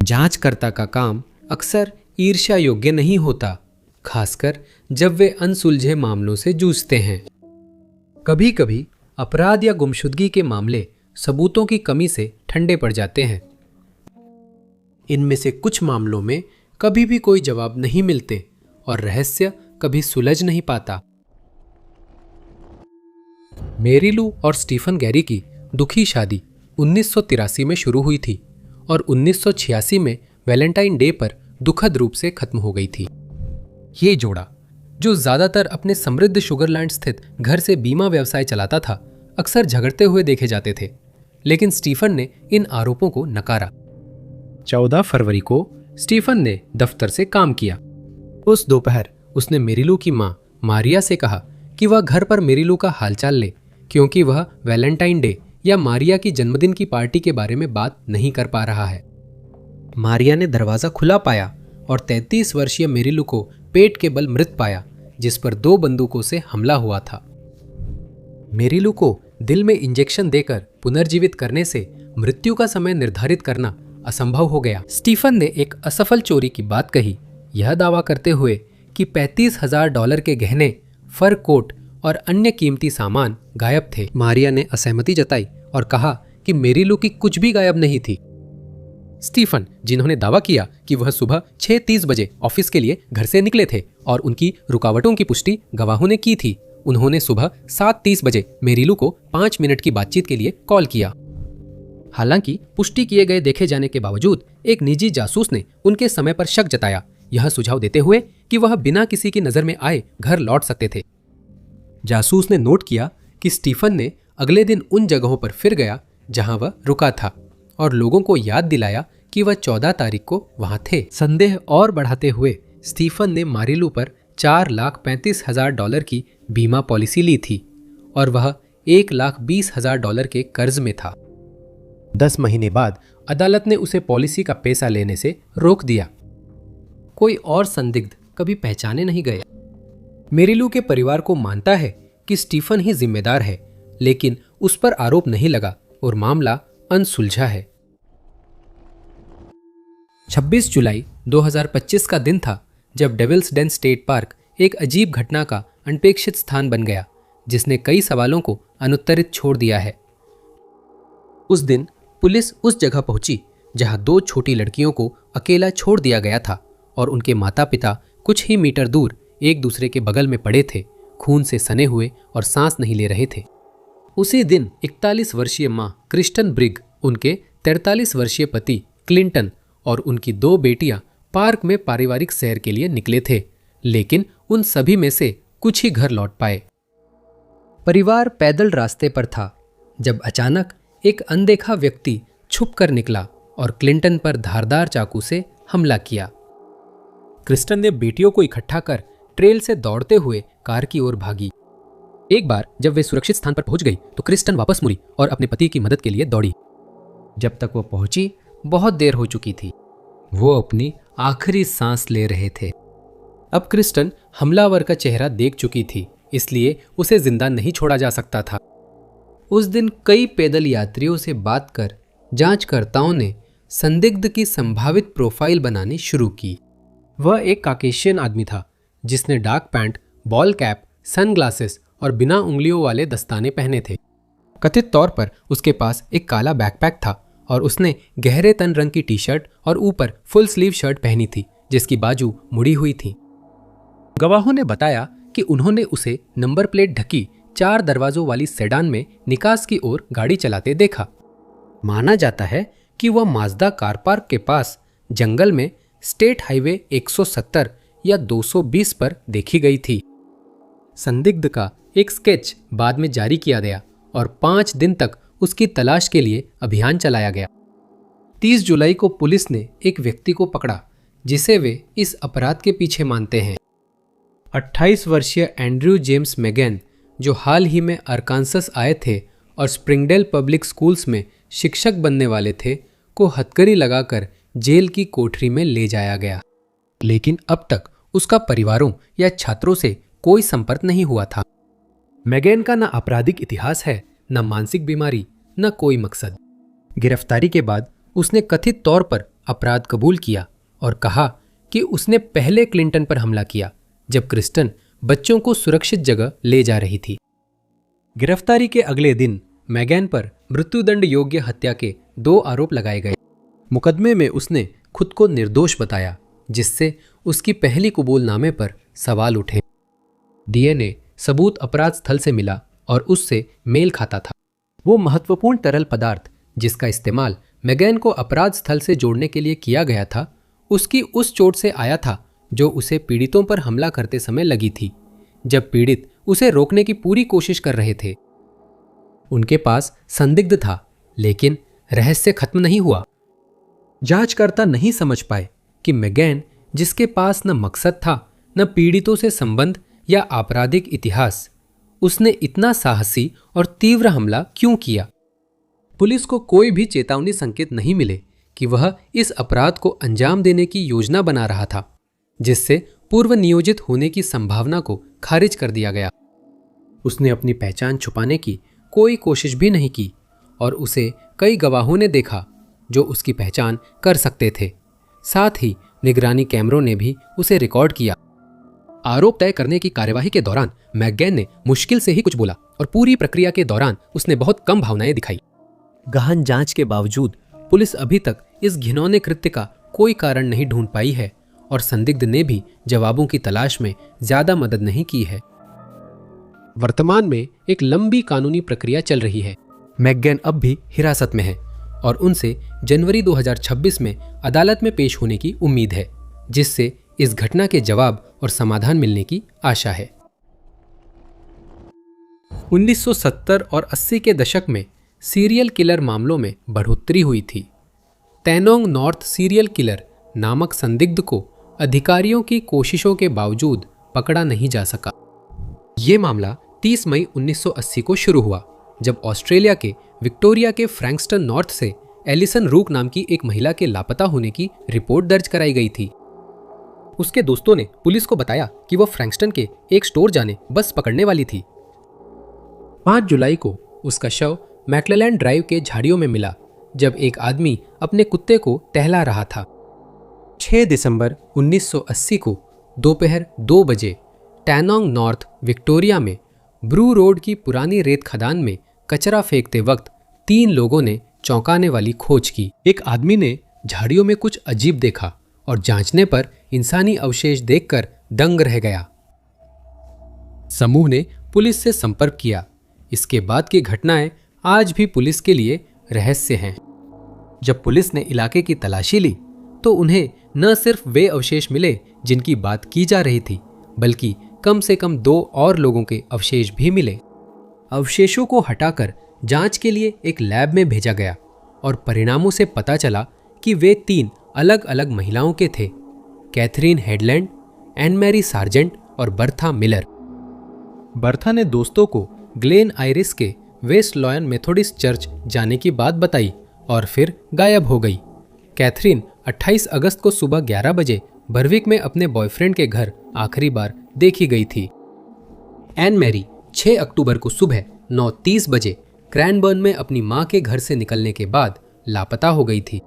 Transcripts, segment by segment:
जांचकर्ता का काम अक्सर ईर्ष्या योग्य नहीं होता, खासकर जब वे अनसुलझे मामलों से जूझते हैं। कभी कभी अपराध या गुमशुदगी के मामले सबूतों की कमी से ठंडे पड़ जाते हैं। इनमें से कुछ मामलों में कभी भी कोई जवाब नहीं मिलते और रहस्य कभी सुलझ नहीं पाता। मेरी लू और स्टीफन गैरी की दुखी शादी 1983 में शुरू हुई थी और 1986 में वैलेंटाइन डे पर दुखद रूप से खत्म हो गई थी। ये जोड़ा, जो ज्यादातर अपने समृद्ध शुगरलैंड स्थित घर से बीमा व्यवसाय चलाता था, अक्सर झगड़ते हुए देखे जाते थे, लेकिन स्टीफन ने इन आरोपों को नकारा। 14 फरवरी को स्टीफन ने दफ्तर से काम किया। उस दोपहर उसने मेरीलू की मां मारिया से कहा कि वह घर पर मेरीलू का हालचाल ले, क्योंकि वह वैलेंटाइन डे या मारिया की जन्मदिन की पार्टी के बारे में बात नहीं कर पा रहा है। मारिया ने दरवाजा खुला पाया और 33 वर्षीय मेरीलू को पेट के बल मृत पाया, जिस पर 2 बंदूकों से हमला हुआ था। मेरीलू को दिल में इंजेक्शन देकर पुनर्जीवित करने से मृत्यु का समय निर्धारित करना असंभव हो गया। स्टीफन ने एक असफल चोरी की बात कही, यह दावा करते हुए कि $35,000 के गहने, फर कोट और अन्य कीमती सामान गायब थे। मारिया ने असहमति जताई और कहा कि मेरीलू की कुछ भी गायब नहीं थी। स्टीफन, जिन्होंने दावा किया कि वह सुबह 6:30 बजे ऑफिस के लिए घर से निकले थे और उनकी रुकावटों की पुष्टि गवाहों ने की थी, उन्होंने सुबह 7:30 बजे मेरीलू को 5 मिनट की बातचीत के लिए कॉल किया। हालांकि पुष्टि किए गए देखे जाने के बावजूद एक निजी जासूस ने उनके समय पर शक जताया, यह सुझाव देते हुए कि वह बिना किसी की नजर में आए घर लौट सकते थे। जासूस ने नोट किया कि स्टीफन ने अगले दिन उन जगहों पर फिर गया जहां वह रुका था और लोगों को याद दिलाया कि वह 14 तारीख को वहां थे। संदेह और बढ़ाते हुए स्टीफन ने मारिलू पर $4,35,000 की बीमा पॉलिसी ली थी और वह $1,20,000 के कर्ज में था। 10 महीने बाद अदालत ने उसे पॉलिसी का पैसा लेने से रोक दिया। कोई और संदिग्ध कभी पहचाने नहीं गए। मेरीलू के परिवार को मानता है कि स्टीफन ही जिम्मेदार है, लेकिन उस पर आरोप नहीं लगा और मामला अनसुलझा है। 26 जुलाई 2025 का दिन था जब डेविल्स डेन स्टेट पार्क एक अजीब घटना का अनपेक्षित स्थान बन गया, जिसने कई सवालों को अनुत्तरित छोड़ दिया है। उस दिन पुलिस उस जगह पहुंची जहां 2 छोटी लड़कियों को अकेला छोड़ दिया गया था और उनके माता पिता कुछ ही मीटर दूर एक दूसरे के बगल में पड़े थे, खून से सने हुए और सांस नहीं ले रहे थे। उसी दिन 41 वर्षीय मां क्रिस्टन ब्रिग, उनके 43 वर्षीय पति क्लिंटन और उनकी 2 बेटियां पार्क में पारिवारिक सैर के लिए निकले थे, लेकिन उन सभी में से कुछ ही घर लौट पाए। परिवार पैदल रास्ते पर था जब अचानक एक अनदेखा व्यक्ति छुपकर निकला और क्लिंटन पर धारदार चाकू से हमला किया। क्रिस्टन ने बेटियों को इकट्ठा कर ट्रेल से दौड़ते हुए कार की ओर भागी। एक बार जब वे सुरक्षित स्थान पर पहुंच गई तो क्रिस्टन वापस मुड़ी और अपने पति की मदद के लिए दौड़ी। जब तक वो पहुंची, बहुत देर हो चुकी थी। वो अपनी आखिरी सांस ले रहे थे। अब क्रिस्टन हमलावर का चेहरा देख चुकी थी, इसलिए उसे जिंदा नहीं छोड़ा जा सकता था। उस दिन कई पैदल यात्रियों से बात कर जांचकर्ताओं ने संदिग्ध की संभावित प्रोफाइल बनानी शुरू की। वह एक काकेशियन आदमी था जिसने dark pant, ball cap, sunglasses और बिना उंगलियों वाले दस्ताने पहने थे। कथित तौर पर उसके पास एक काला बैकपैक था और उसने गहरे तन रंग की टी शर्ट और ऊपर फुल स्लीव शर्ट पहनी थी जिसकी बाजू मुड़ी हुई थी। गवाहों ने बताया कि उन्होंने उसे नंबर प्लेट ढकी 4 दरवाजों वाली सेडान में निकास की ओर गाड़ी चलाते देखा। माना जाता है कि वह माजदा कार पार्क के पास जंगल में स्टेट हाईवे 170 या 220 पर देखी गई थी। संदिग्ध का एक स्केच बाद में जारी किया गया और 5 दिन तक उसकी तलाश के लिए अभियान चलाया गया। 30 जुलाई को पुलिस ने एक व्यक्ति को पकड़ा जिसे वे इस अपराध के पीछे मानते हैं। 28 वर्षीय एंड्रयू जेम्स मैगेन, जो हाल ही में अरकानसस आए थे और स्प्रिंगडेल पब्लिक स्कूल्स में शिक्षक बनने वाले थे, को हथकड़ी लगाकर जेल की कोठरी में ले जाया गया। लेकिन अब तक उसका परिवारों या छात्रों से कोई संपर्क नहीं हुआ था। मैगेन का न आपराधिक इतिहास है, न मानसिक बीमारी, न कोई मकसद। गिरफ्तारी के बाद उसने कथित तौर पर अपराध कबूल किया और कहा कि उसने पहले क्लिंटन पर हमला किया जब क्रिस्टन बच्चों को सुरक्षित जगह ले जा रही थी। गिरफ्तारी के अगले दिन मैगैन पर मृत्युदंड योग्य हत्या के 2 आरोप लगाए गए। मुकदमे में उसने खुद को निर्दोष बताया, जिससे उसकी पहली कबूलनामे पर सवाल उठे। डीएनए सबूत अपराध स्थल से मिला और उससे मेल खाता था। वो महत्वपूर्ण तरल पदार्थ जिसका इस्तेमाल मैगैन को अपराध स्थल से जोड़ने के लिए किया गया था, उसकी उस चोट से आया था जो उसे पीड़ितों पर हमला करते समय लगी थी, जब पीड़ित उसे रोकने की पूरी कोशिश कर रहे थे। उनके पास संदिग्ध था, लेकिन रहस्य खत्म नहीं हुआ। जांचकर्ता नहीं समझ पाए कि मैगैन, जिसके पास न मकसद था न पीड़ितों से संबंध या आपराधिक इतिहास, उसने इतना साहसी और तीव्र हमला क्यों किया। पुलिस को कोई भी चेतावनी संकेत नहीं मिले कि वह इस अपराध को अंजाम देने की योजना बना रहा था, जिससे पूर्व नियोजित होने की संभावना को खारिज कर दिया गया। उसने अपनी पहचान छुपाने की कोई कोशिश भी नहीं की और उसे कई गवाहों ने देखा जो उसकी पहचान कर सकते थे। साथ ही निगरानी कैमरों ने भी उसे रिकॉर्ड किया। आरोप तय करने की कार्यवाही के दौरान मैगैन ने मुश्किल से ही कुछ बोला और पूरी प्रक्रिया के दौरान उसने बहुत कम भावनाएं दिखाई। गहन जांच के बावजूद पुलिस अभी तक इस घिनौने कृत्य का कोई कारण नहीं ढूंढ पाई है और संदिग्ध ने भी जवाबों की तलाश में ज्यादा मदद नहीं की है। वर्तमान में एक लंबी कानूनी प्रक्रिया चल रही है। मैगैन अब भी हिरासत में है और उनसे जनवरी 2026 में अदालत में पेश होने की उम्मीद है, जिससे इस घटना के जवाब और समाधान मिलने की आशा है। 1970 और 80 के दशक में सीरियल किलर मामलों में बढ़ोतरी हुई थी। तैनोंग नॉर्थ सीरियल किलर नामक संदिग्ध को अधिकारियों की कोशिशों के बावजूद पकड़ा नहीं जा सका। ये मामला 30 मई 1980 को शुरू हुआ, जब ऑस्ट्रेलिया के विक्टोरिया के फ्रैंक्सटन नॉर्थ से एलिसन रूक नाम की एक महिला के लापता होने की रिपोर्ट दर्ज कराई गई थी। उसके दोस्तों ने पुलिस को बताया कि वह फ्रैंक्सटन के एक स्टोर जाने बस पकड़ने वाली थी। 5 जुलाई को उसका शव मैक्लेलैंड ड्राइव के झाड़ियों में मिला, जब एक आदमी अपने कुत्ते को टहला रहा था। 6 दिसंबर 1980 को दोपहर 2 बजे टैनोंग नॉर्थ विक्टोरिया में ब्रू रोड की पुरानी रेत खदान में कचरा फेंकते वक्त 3 लोगों ने चौंकाने वाली खोज की। एक आदमी ने झाड़ियों में कुछ अजीब देखा और जांचने पर इंसानी अवशेष देखकर दंग रह गया। समूह ने पुलिस से संपर्क किया। इसके बाद की घटनाएं आज भी पुलिस के लिए रहस्य हैं। जब पुलिस ने इलाके की तलाशी ली तो उन्हें न सिर्फ वे अवशेष मिले जिनकी बात की जा रही थी, बल्कि कम से कम 2 और लोगों के अवशेष भी मिले। अवशेषों को हटाकर जांच के लिए एक लैब में भेजा गया और परिणामों से पता चला कि वे 3 अलग अलग महिलाओं के थे: Catherine Headland, Ann Mary Sargent और बर्था मिलर। बर्था ने दोस्तों को ग्लेन आयरिस के वेस्ट लॉयन मेथोडिस्ट चर्च जाने की बात बताई और फिर गायब हो गई। कैथरीन 28 अगस्त को सुबह 11 बजे बर्विक में अपने बॉयफ्रेंड के घर आखिरी बार देखी गई थी। एन मैरी 6 अक्टूबर को सुबह 9:30 बजे क्रैनबर्न में अपनी मां के घर से निकलने के बाद लापता हो गई थी।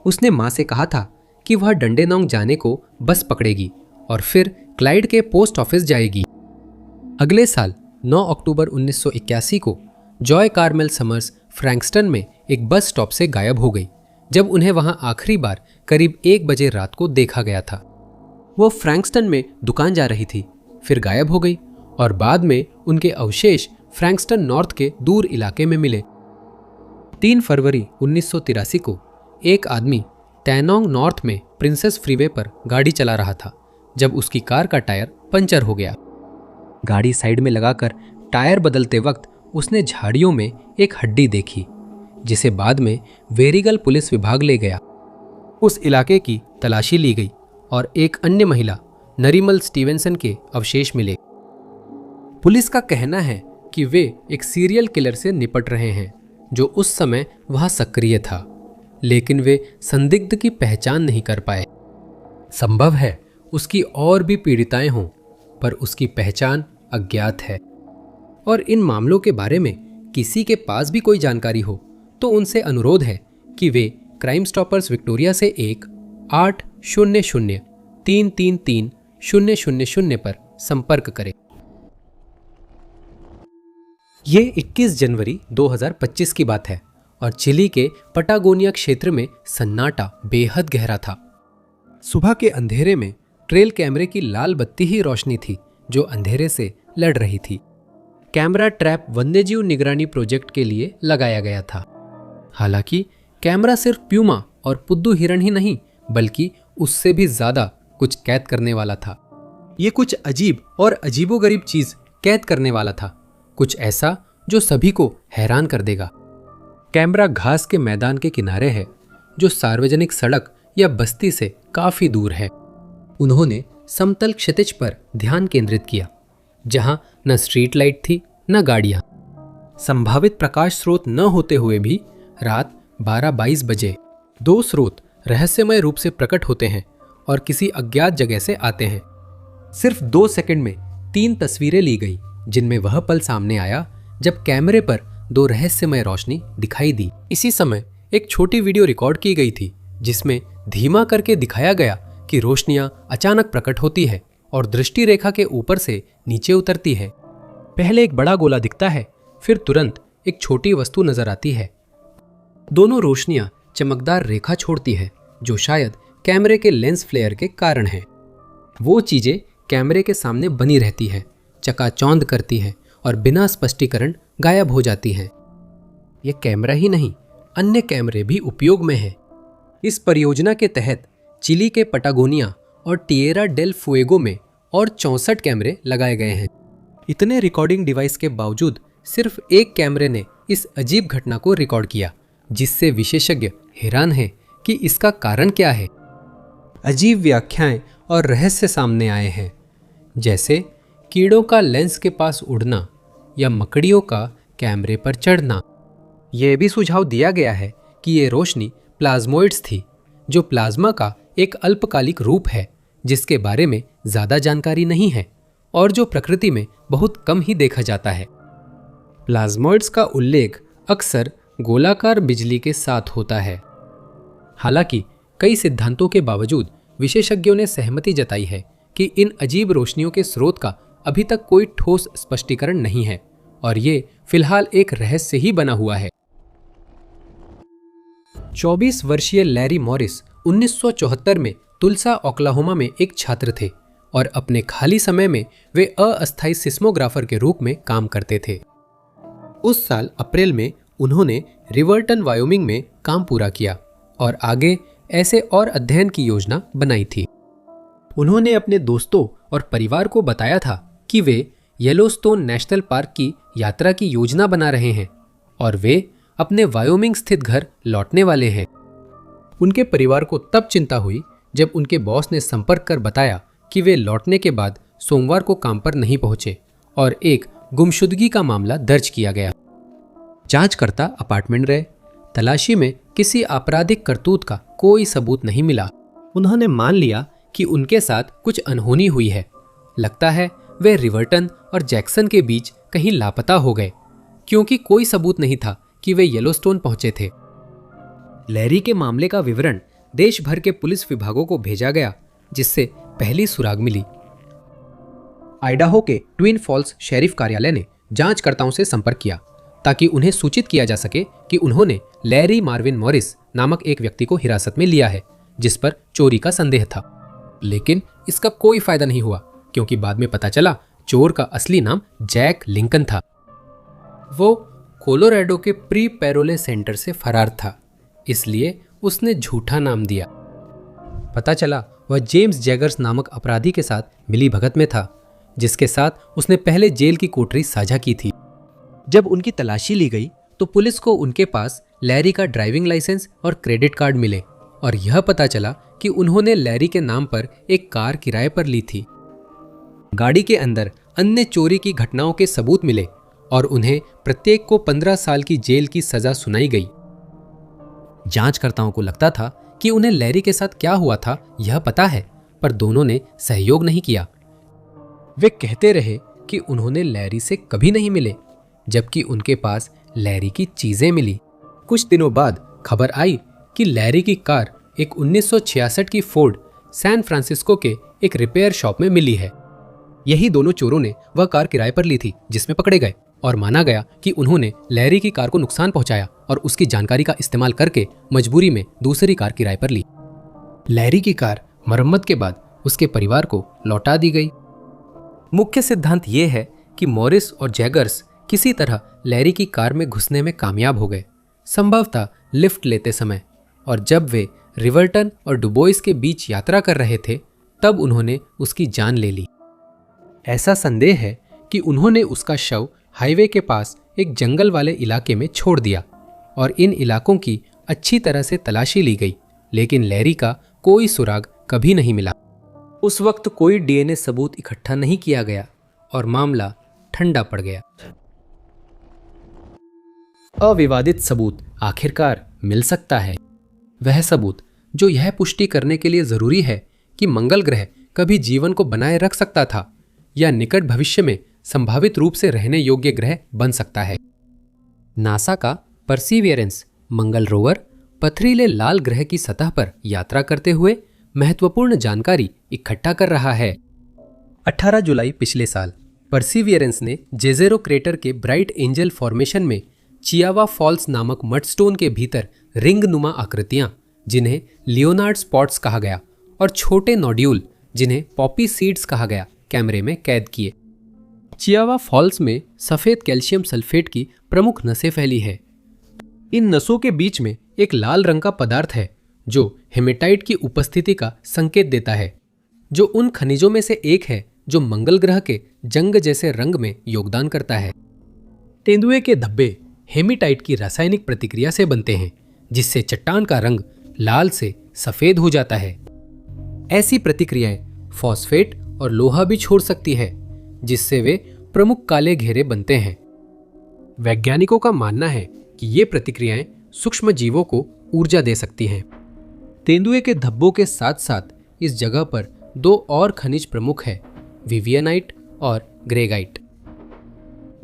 उसने मां से कहा था कि वह डंडेनोंग जाने को बस पकड़ेगी और फिर क्लाइड के पोस्ट ऑफिस जाएगी। अगले साल 9 अक्टूबर 1981 को जॉय कार्मेल समर्स फ्रैंक्सटन में एक बस स्टॉप से गायब हो गई, जब उन्हें वहां आखिरी बार करीब 1 बजे रात को देखा गया था। वो फ्रैंक्सटन में दुकान जा रही थी, फिर गायब हो गई और बाद में उनके अवशेष फ्रैंक्सटन नॉर्थ के दूर इलाके में मिले। 3 फरवरी 1983 को एक आदमी टैनोंग नॉर्थ में प्रिंसेस फ्रीवे पर गाड़ी चला रहा था, जब उसकी कार का टायर पंचर हो गया। गाड़ी साइड में लगाकर टायर बदलते वक्त उसने झाड़ियों में एक हड्डी देखी, जिसे बाद में वेरिगल पुलिस विभाग ले गया। उस इलाके की तलाशी ली गई और एक अन्य महिला नरिमल स्टीवेंसन के अवशेष मिले। पुलिस का कहना है कि वे एक सीरियल किलर से निपट रहे हैं जो उस समय वहां सक्रिय था, लेकिन वे संदिग्ध की पहचान नहीं कर पाए। संभव है उसकी और भी पीड़िताएं हों, पर उसकी पहचान अज्ञात है। और इन मामलों के बारे में किसी के पास भी कोई जानकारी हो तो उनसे अनुरोध है कि वे क्राइम स्टॉपर्स विक्टोरिया से एक 800-333-000 पर संपर्क करें। ये 21 जनवरी 2025 की बात है और चिली के पटागोनिया क्षेत्र में सन्नाटा बेहद गहरा था। सुबह के अंधेरे में ट्रेल कैमरे की लाल बत्ती ही रोशनी थी जो अंधेरे से लड़ रही थी। कैमरा ट्रैप वन्यजीव निगरानी प्रोजेक्ट के लिए लगाया गया था। हालांकि कैमरा सिर्फ प्यूमा और पुद्दू हिरण ही नहीं बल्कि उससे भी ज्यादा कुछ कैद करने वाला था। ये कुछ अजीब और अजीबोगरीब चीज कैद करने वाला था, कुछ ऐसा जो सभी को हैरान कर देगा। कैमरा घास के मैदान के किनारे है जो सार्वजनिक सड़क या बस्ती से काफी दूर है। उन्होंने समतल क्षितिज पर ध्यान केंद्रित किया जहां न स्ट्रीट लाइट थी न गाड़ियां। संभावित प्रकाश स्रोत न होते हुए भी रात 12-22 बजे दो स्रोत रहस्यमय रूप से प्रकट होते हैं और किसी अज्ञात जगह से आते हैं। सिर्फ 2 सेकंड में 3 तस्वीरें ली गई जिनमें वह पल सामने आया जब कैमरे पर 2 रहस्यमय रोशनी दिखाई दी। इसी समय एक छोटी वीडियो रिकॉर्ड की गई थी जिसमें धीमा करके दिखाया गया कि रोशनियां अचानक प्रकट होती है और दृष्टि रेखा के ऊपर से नीचे उतरती है। पहले एक बड़ा गोला दिखता है, फिर तुरंत एक छोटी वस्तु नजर आती है। दोनों रोशनियां चमकदार रेखा छोड़ती है जो शायद कैमरे के लेंस फ्लेयर के कारण है। वो चीजें कैमरे के सामने बनी रहती है, चकाचौंध करती है और बिना स्पष्टीकरण गायब हो जाती हैं। ये कैमरा ही नहीं, अन्य कैमरे भी उपयोग में हैं। इस परियोजना के तहत चिली के पटागोनिया और टिएरा डेल फुएगो में और 64 कैमरे लगाए गए हैं। इतने रिकॉर्डिंग डिवाइस के बावजूद सिर्फ एक कैमरे ने इस अजीब घटना को रिकॉर्ड किया, जिससे विशेषज्ञ हैरान हैं कि इसका कारण क्या है। अजीब व्याख्याएं और रहस्य सामने आए हैं, जैसे कीड़ों का लेंस के पास उड़ना या मकड़ियों का कैमरे पर चढ़ना। यह भी सुझाव दिया गया है कि ये रोशनी प्लाज्मोइड्स थी, जो प्लाज्मा का एक अल्पकालिक रूप है जिसके बारे में ज्यादा जानकारी नहीं है और जो प्रकृति में बहुत कम ही देखा जाता है। प्लाज्मोइड्स का उल्लेख अक्सर गोलाकार बिजली के साथ होता है। हालांकि कई सिद्धांतों के बावजूद विशेषज्ञों ने सहमति जताई है कि इन अजीब रोशनियों के स्रोत का अभी तक कोई ठोस स्पष्टीकरण नहीं है और ये फिलहाल एक रहस्य ही बना हुआ है। 24 वर्षीय लैरी मॉरिस 1974 में तुल्सा ओक्लाहोमा में एक छात्र थे और अपने खाली समय में वे अस्थायी सिस्मोग्राफर के रूप में काम करते थे। उस साल अप्रैल में उन्होंने रिवर्टन वायोमिंग में काम पूरा किया और आगे ऐसे और अध्ययन की योजना बनाई थी। उन्होंने अपने दोस्तों और परिवार को बताया था कि वे येलोस्टोन नेशनल पार्क की यात्रा की योजना बना रहे हैं और वे अपने वायोमिंग स्थित घर लौटने वाले हैं। उनके परिवार को तब चिंता हुई जब उनके बॉस ने संपर्क कर बताया कि वे लौटने के बाद सोमवार को काम पर नहीं पहुंचे और एक गुमशुदगी का मामला दर्ज किया गया। जांचकर्ता अपार्टमेंट गए, तलाशी में किसी आपराधिक करतूत का कोई सबूत नहीं मिला। उन्होंने मान लिया कि उनके साथ कुछ अनहोनी हुई है। लगता है वे रिवर्टन और जैक्सन के बीच कहीं लापता हो गए, क्योंकि कोई सबूत नहीं था कि वे येलोस्टोन पहुंचे थे। लैरी के मामले का विवरण देश भर के पुलिस विभागों को भेजा गया, जिससे पहली सुराग मिली। आइडाहो के ट्विन फॉल्स शेरिफ कार्यालय ने जांचकर्ताओं से संपर्क किया ताकि उन्हें सूचित किया जा सके कि उन्होंने लैरी मार्विन मॉरिस नामक एक व्यक्ति को हिरासत में लिया है जिस पर चोरी का संदेह था। लेकिन इसका कोई फायदा नहीं हुआ, क्योंकि बाद में पता चला चोर का असली नाम जैक लिंकन था। वो कोलोराडो के प्री पैरोले सेंटर से फरार था, इसलिए उसने झूठा नाम दिया। पता चला वह जेम्स जैगर्स नामक अपराधी के साथ मिली भगत में था, जिसके साथ उसने पहले जेल की कोठरी साझा की थी। जब उनकी तलाशी ली गई तो पुलिस को उनके पास लैरी का ड्राइविंग लाइसेंस और क्रेडिट कार्ड मिले और यह पता चला कि उन्होंने लैरी के नाम पर एक कार किराए पर ली थी। गाड़ी के अंदर अन्य चोरी की घटनाओं के सबूत मिले और उन्हें प्रत्येक को 15 साल की जेल की सजा सुनाई गई। जांचकर्ताओं को लगता था कि उन्हें लैरी के साथ क्या हुआ था यह पता है, पर दोनों ने सहयोग नहीं किया। वे कहते रहे कि उन्होंने लैरी से कभी नहीं मिले, जबकि उनके पास लैरी की चीजें मिली। कुछ दिनों बाद खबर आई कि लैरी की कार एक 1966 की फोर्ड सैन फ्रांसिस्को के एक रिपेयर शॉप में मिली है। यही दोनों चोरों ने वह कार किराए पर ली थी जिसमें पकड़े गए, और माना गया कि उन्होंने लैरी की कार को नुकसान पहुंचाया और उसकी जानकारी का इस्तेमाल करके मजबूरी में दूसरी कार किराए पर ली। लैरी की कार मरम्मत के बाद उसके परिवार को लौटा दी गई। मुख्य सिद्धांत यह है कि मॉरिस और जैगर्स किसी तरह लैरी की कार में घुसने में कामयाब हो गए, संभवतः लिफ्ट लेते समय, और जब वे रिवर्टन और डुबोइस के बीच यात्रा कर रहे थे तब उन्होंने उसकी जान ले ली। ऐसा संदेह है कि उन्होंने उसका शव हाईवे के पास एक जंगल वाले इलाके में छोड़ दिया और इन इलाकों की अच्छी तरह से तलाशी ली गई, लेकिन लैरी का कोई सुराग कभी नहीं मिला। उस वक्त कोई डीएनए सबूत इकट्ठा नहीं किया गया और मामला ठंडा पड़ गया। अविवादित सबूत आखिरकार मिल सकता है, वह सबूत जो यह पुष्टि करने के लिए जरूरी है कि मंगल ग्रह कभी जीवन को बनाए रख सकता था या निकट भविष्य में संभावित रूप से रहने योग्य ग्रह बन सकता है। नासा का परसिवियरेंस मंगल रोवर पथरीले लाल ग्रह की सतह पर यात्रा करते हुए महत्वपूर्ण जानकारी इकट्ठा कर रहा है। 18 जुलाई पिछले साल परसिवियरेंस ने जेजेरो क्रेटर के ब्राइट एंजल फॉर्मेशन में चियावा फॉल्स नामक मडस्टोन के भीतर रिंग नुमा आकृतियां, जिन्हें लियोनार्ड स्पॉट्स कहा गया, और छोटे नोड्यूल, जिन्हें पॉपी सीड्स कहा गया, कैमरे में कैद किए। चियावा फॉल्स में सफेद कैल्शियम सल्फेट की प्रमुख नसें फैली है। इन नसों के बीच में एक लाल रंग का पदार्थ है जो हेमेटाइट की उपस्थिति का संकेत देता है, जो उन खनिजों में से एक है जो मंगल ग्रह के जंग जैसे रंग में योगदान करता है। तेंदुए के धब्बे हेमेटाइट की रासायनिक प्रतिक्रिया से बनते हैं, जिससे चट्टान का रंग लाल से सफेद हो जाता है। ऐसी प्रतिक्रियाएं फॉस्फेट और लोहा भी छोड़ सकती है, जिससे वे प्रमुख काले घेरे बनते हैं। वैज्ञानिकों का मानना है कि ये प्रतिक्रियाएं सूक्ष्म जीवों को ऊर्जा दे सकती हैं। तेंदुए के धब्बों के साथ साथ इस जगह पर दो और खनिज प्रमुख हैं, विवियनाइट और ग्रेगाइट।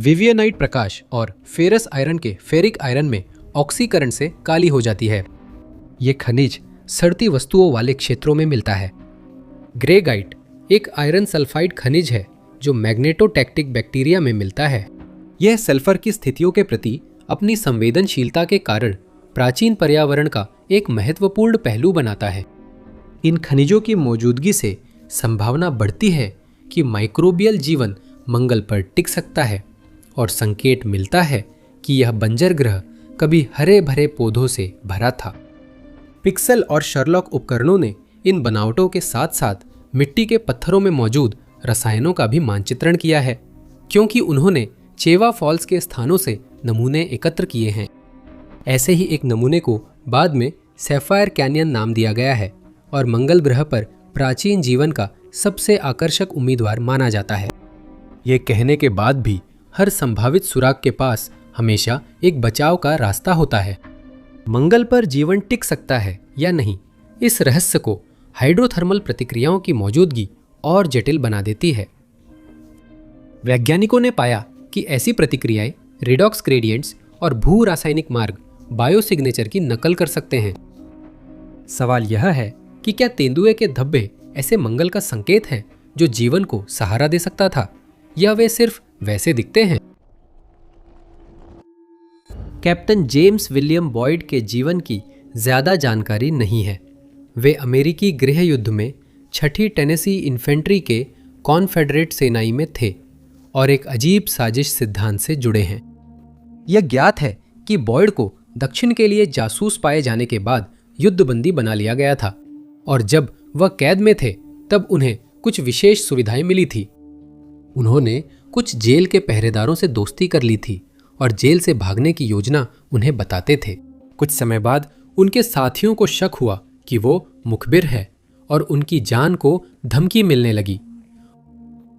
विवियनाइट प्रकाश और फेरस आयरन के फेरिक आयरन में ऑक्सीकरण से काली हो जाती है। ये खनिज सड़ती वस्तुओं वाले क्षेत्रों में मिलता है। ग्रेगाइट एक आयरन सल्फाइड खनिज है जो मैग्नेटोटैक्टिक बैक्टीरिया में मिलता है। यह सल्फर की स्थितियों के प्रति अपनी संवेदनशीलता के कारण प्राचीन पर्यावरण का एक महत्वपूर्ण पहलू बनाता है। इन खनिजों की मौजूदगी से संभावना बढ़ती है कि माइक्रोबियल जीवन मंगल पर टिक सकता है, और संकेत मिलता है कि यह बंजर ग्रह कभी हरे भरे पौधों से भरा था। पिक्सल और शर्लॉक उपकरणों ने इन बनावटों के साथ साथ मिट्टी के पत्थरों में मौजूद रसायनों का भी मानचित्रण किया है, क्योंकि उन्होंने चेवा फॉल्स के स्थानों से नमूने एकत्र किए हैं। ऐसे ही एक नमूने को बाद में सैफायर कैनियन नाम दिया गया है और मंगल ग्रह पर प्राचीन जीवन का सबसे आकर्षक उम्मीदवार माना जाता है। ये कहने के बाद भी हर संभावित सुराग के पास हमेशा एक बचाव का रास्ता होता है। मंगल पर जीवन टिक सकता है या नहीं, इस रहस्य को हाइड्रोथर्मल प्रतिक्रियाओं की मौजूदगी और जटिल बना देती है। वैज्ञानिकों ने पाया कि ऐसी प्रतिक्रियाएं रिडॉक्स ग्रेडियंट्स और भू रासायनिक मार्ग बायोसिग्नेचर की नकल कर सकते हैं। सवाल यह है कि क्या तेंदुए के धब्बे ऐसे मंगल का संकेत हैं जो जीवन को सहारा दे सकता था, या वे सिर्फ वैसे दिखते हैं? कैप्टन जेम्स विलियम बॉयड के जीवन की ज्यादा जानकारी नहीं है। वे अमेरिकी गृह युद्ध में 6ठी टेनेसी इन्फेंट्री के कॉन्फेडरेट सेनाई में थे और एक अजीब साजिश सिद्धांत से जुड़े हैं। यह ज्ञात है कि बॉयड को दक्षिण के लिए जासूस पाए जाने के बाद युद्धबंदी बना लिया गया था, और जब वह कैद में थे तब उन्हें कुछ विशेष सुविधाएं मिली थी। उन्होंने कुछ जेल के पहरेदारों से दोस्ती कर ली थी और जेल से भागने की योजना उन्हें बताते थे। कुछ समय बाद उनके साथियों को शक हुआ कि वो मुखबिर है और उनकी जान को धमकी मिलने लगी।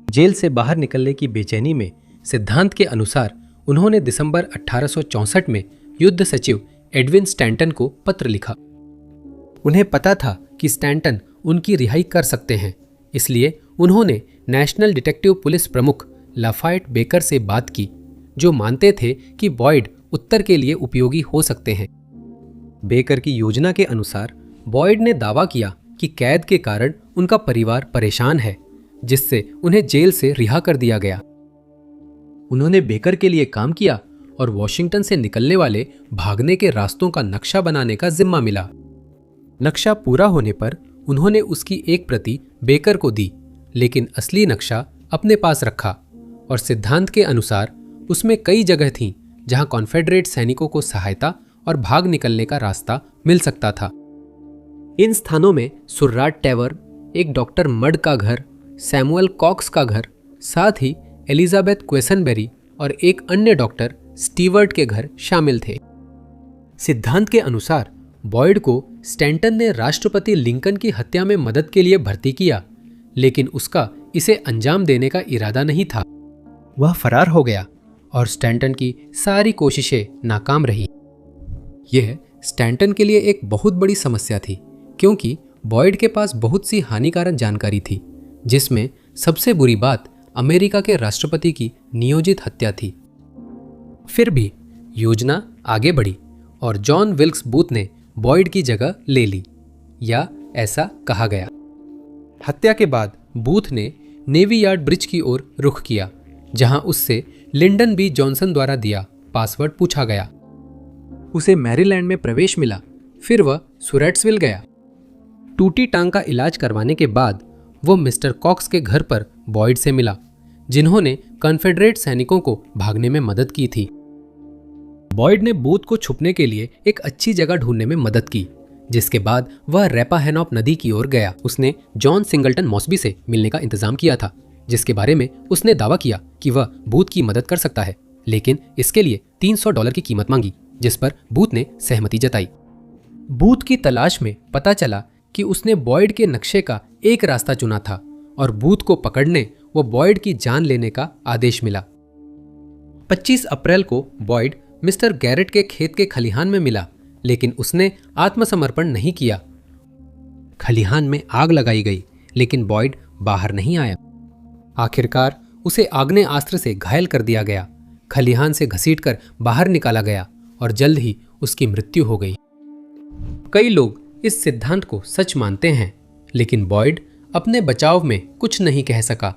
जेल से बाहर निकलने की बेचैनी में सिद्धांत के अनुसार उन्होंने दिसंबर 1864 में युद्ध सचिव एडविन स्टैंटन को पत्र लिखा। उन्हें पता था कि स्टैंटन उनकी रिहाई कर सकते हैं, इसलिए उन्होंने नेशनल डिटेक्टिव पुलिस प्रमुख लाफायट बेकर से बात की, जो मानते थे कि बॉयड उत्तर के लिए उपयोगी हो सकते हैं। बेकर की योजना के अनुसार बॉयड ने दावा किया कि कैद के कारण उनका परिवार परेशान है, जिससे उन्हें जेल से रिहा कर दिया गया। उन्होंने बेकर के लिए काम किया और वॉशिंगटन से निकलने वाले भागने के रास्तों का नक्शा बनाने का जिम्मा मिला। नक्शा पूरा होने पर उन्होंने उसकी एक प्रति बेकर को दी, लेकिन असली नक्शा अपने पास रखा और सिद्धांत के अनुसार उसमें कई जगह थीं जहां कॉन्फेडरेट सैनिकों को सहायता और भाग निकलने का रास्ता मिल सकता था। इन स्थानों में सुर्राट टैवर्न, एक डॉक्टर मड का घर, सैमुअल कॉक्स का घर, साथ ही एलिजाबेथ क्वेसनबेरी और एक अन्य डॉक्टर स्टीवर्ट के घर शामिल थे। सिद्धांत के अनुसार बॉयड को स्टैंटन ने राष्ट्रपति लिंकन की हत्या में मदद के लिए भर्ती किया, लेकिन उसका इसे अंजाम देने का इरादा नहीं था। वह फरार हो गया और स्टैंटन की सारी कोशिशें नाकाम रही। यह स्टैंटन के लिए एक बहुत बड़ी समस्या थी, क्योंकि बॉयड के पास बहुत सी हानिकारक जानकारी थी, जिसमें सबसे बुरी बात अमेरिका के राष्ट्रपति की नियोजित हत्या थी। फिर भी योजना आगे बढ़ी और जॉन विल्क्स बूथ ने बॉयड की जगह ले ली, या ऐसा कहा गया। हत्या के बाद बूथ ने नेवी यार्ड ब्रिज की ओर रुख किया, जहां उससे लिंडन बी जॉनसन द्वारा दिया पासवर्ड पूछा गया। उसे मैरीलैंड में प्रवेश मिला। फिर वह सुरेट्सविल गया। टूटी टांग का इलाज करवाने के बाद वो मिस्टर कॉक्स के घर पर बॉयड से मिला, जिन्होंने कॉन्फेडरेट सैनिकों को भागने में मदद की थी। बॉयड ने बूथ को छुपने के लिए एक अच्छी जगह ढूंढने में मदद की, जिसके बाद वह रैपाहैनॉप नदी की ओर गया। उसने जॉन सिंगलटन मॉस्बी से मिलने का इंतजाम किया था, जिसके बारे में उसने दावा किया कि वह बूथ की मदद कर सकता है, लेकिन इसके लिए $300 की कीमत मांगी, जिस पर बूथ ने सहमति जताई। बूथ की तलाश में पता चला कि उसने बॉयड के नक्शे का एक रास्ता चुना था और बूथ को पकड़ने वो बॉयड की जान लेने का आदेश मिला। 25 अप्रैल को बॉयड मिस्टर गैरेट के खेत के खलिहान में मिला, लेकिन उसने आत्मसमर्पण नहीं किया। खलिहान में आग लगाई गई, लेकिन बॉयड बाहर नहीं आया। आखिरकार उसे आग्नेयास्त्र से घायल कर दिया गया, खलिहान से घसीटकर बाहर निकाला गया और जल्द ही उसकी मृत्यु हो गई। कई लोग इस सिद्धांत को सच मानते हैं, लेकिन बॉयड अपने बचाव में कुछ नहीं कह सका,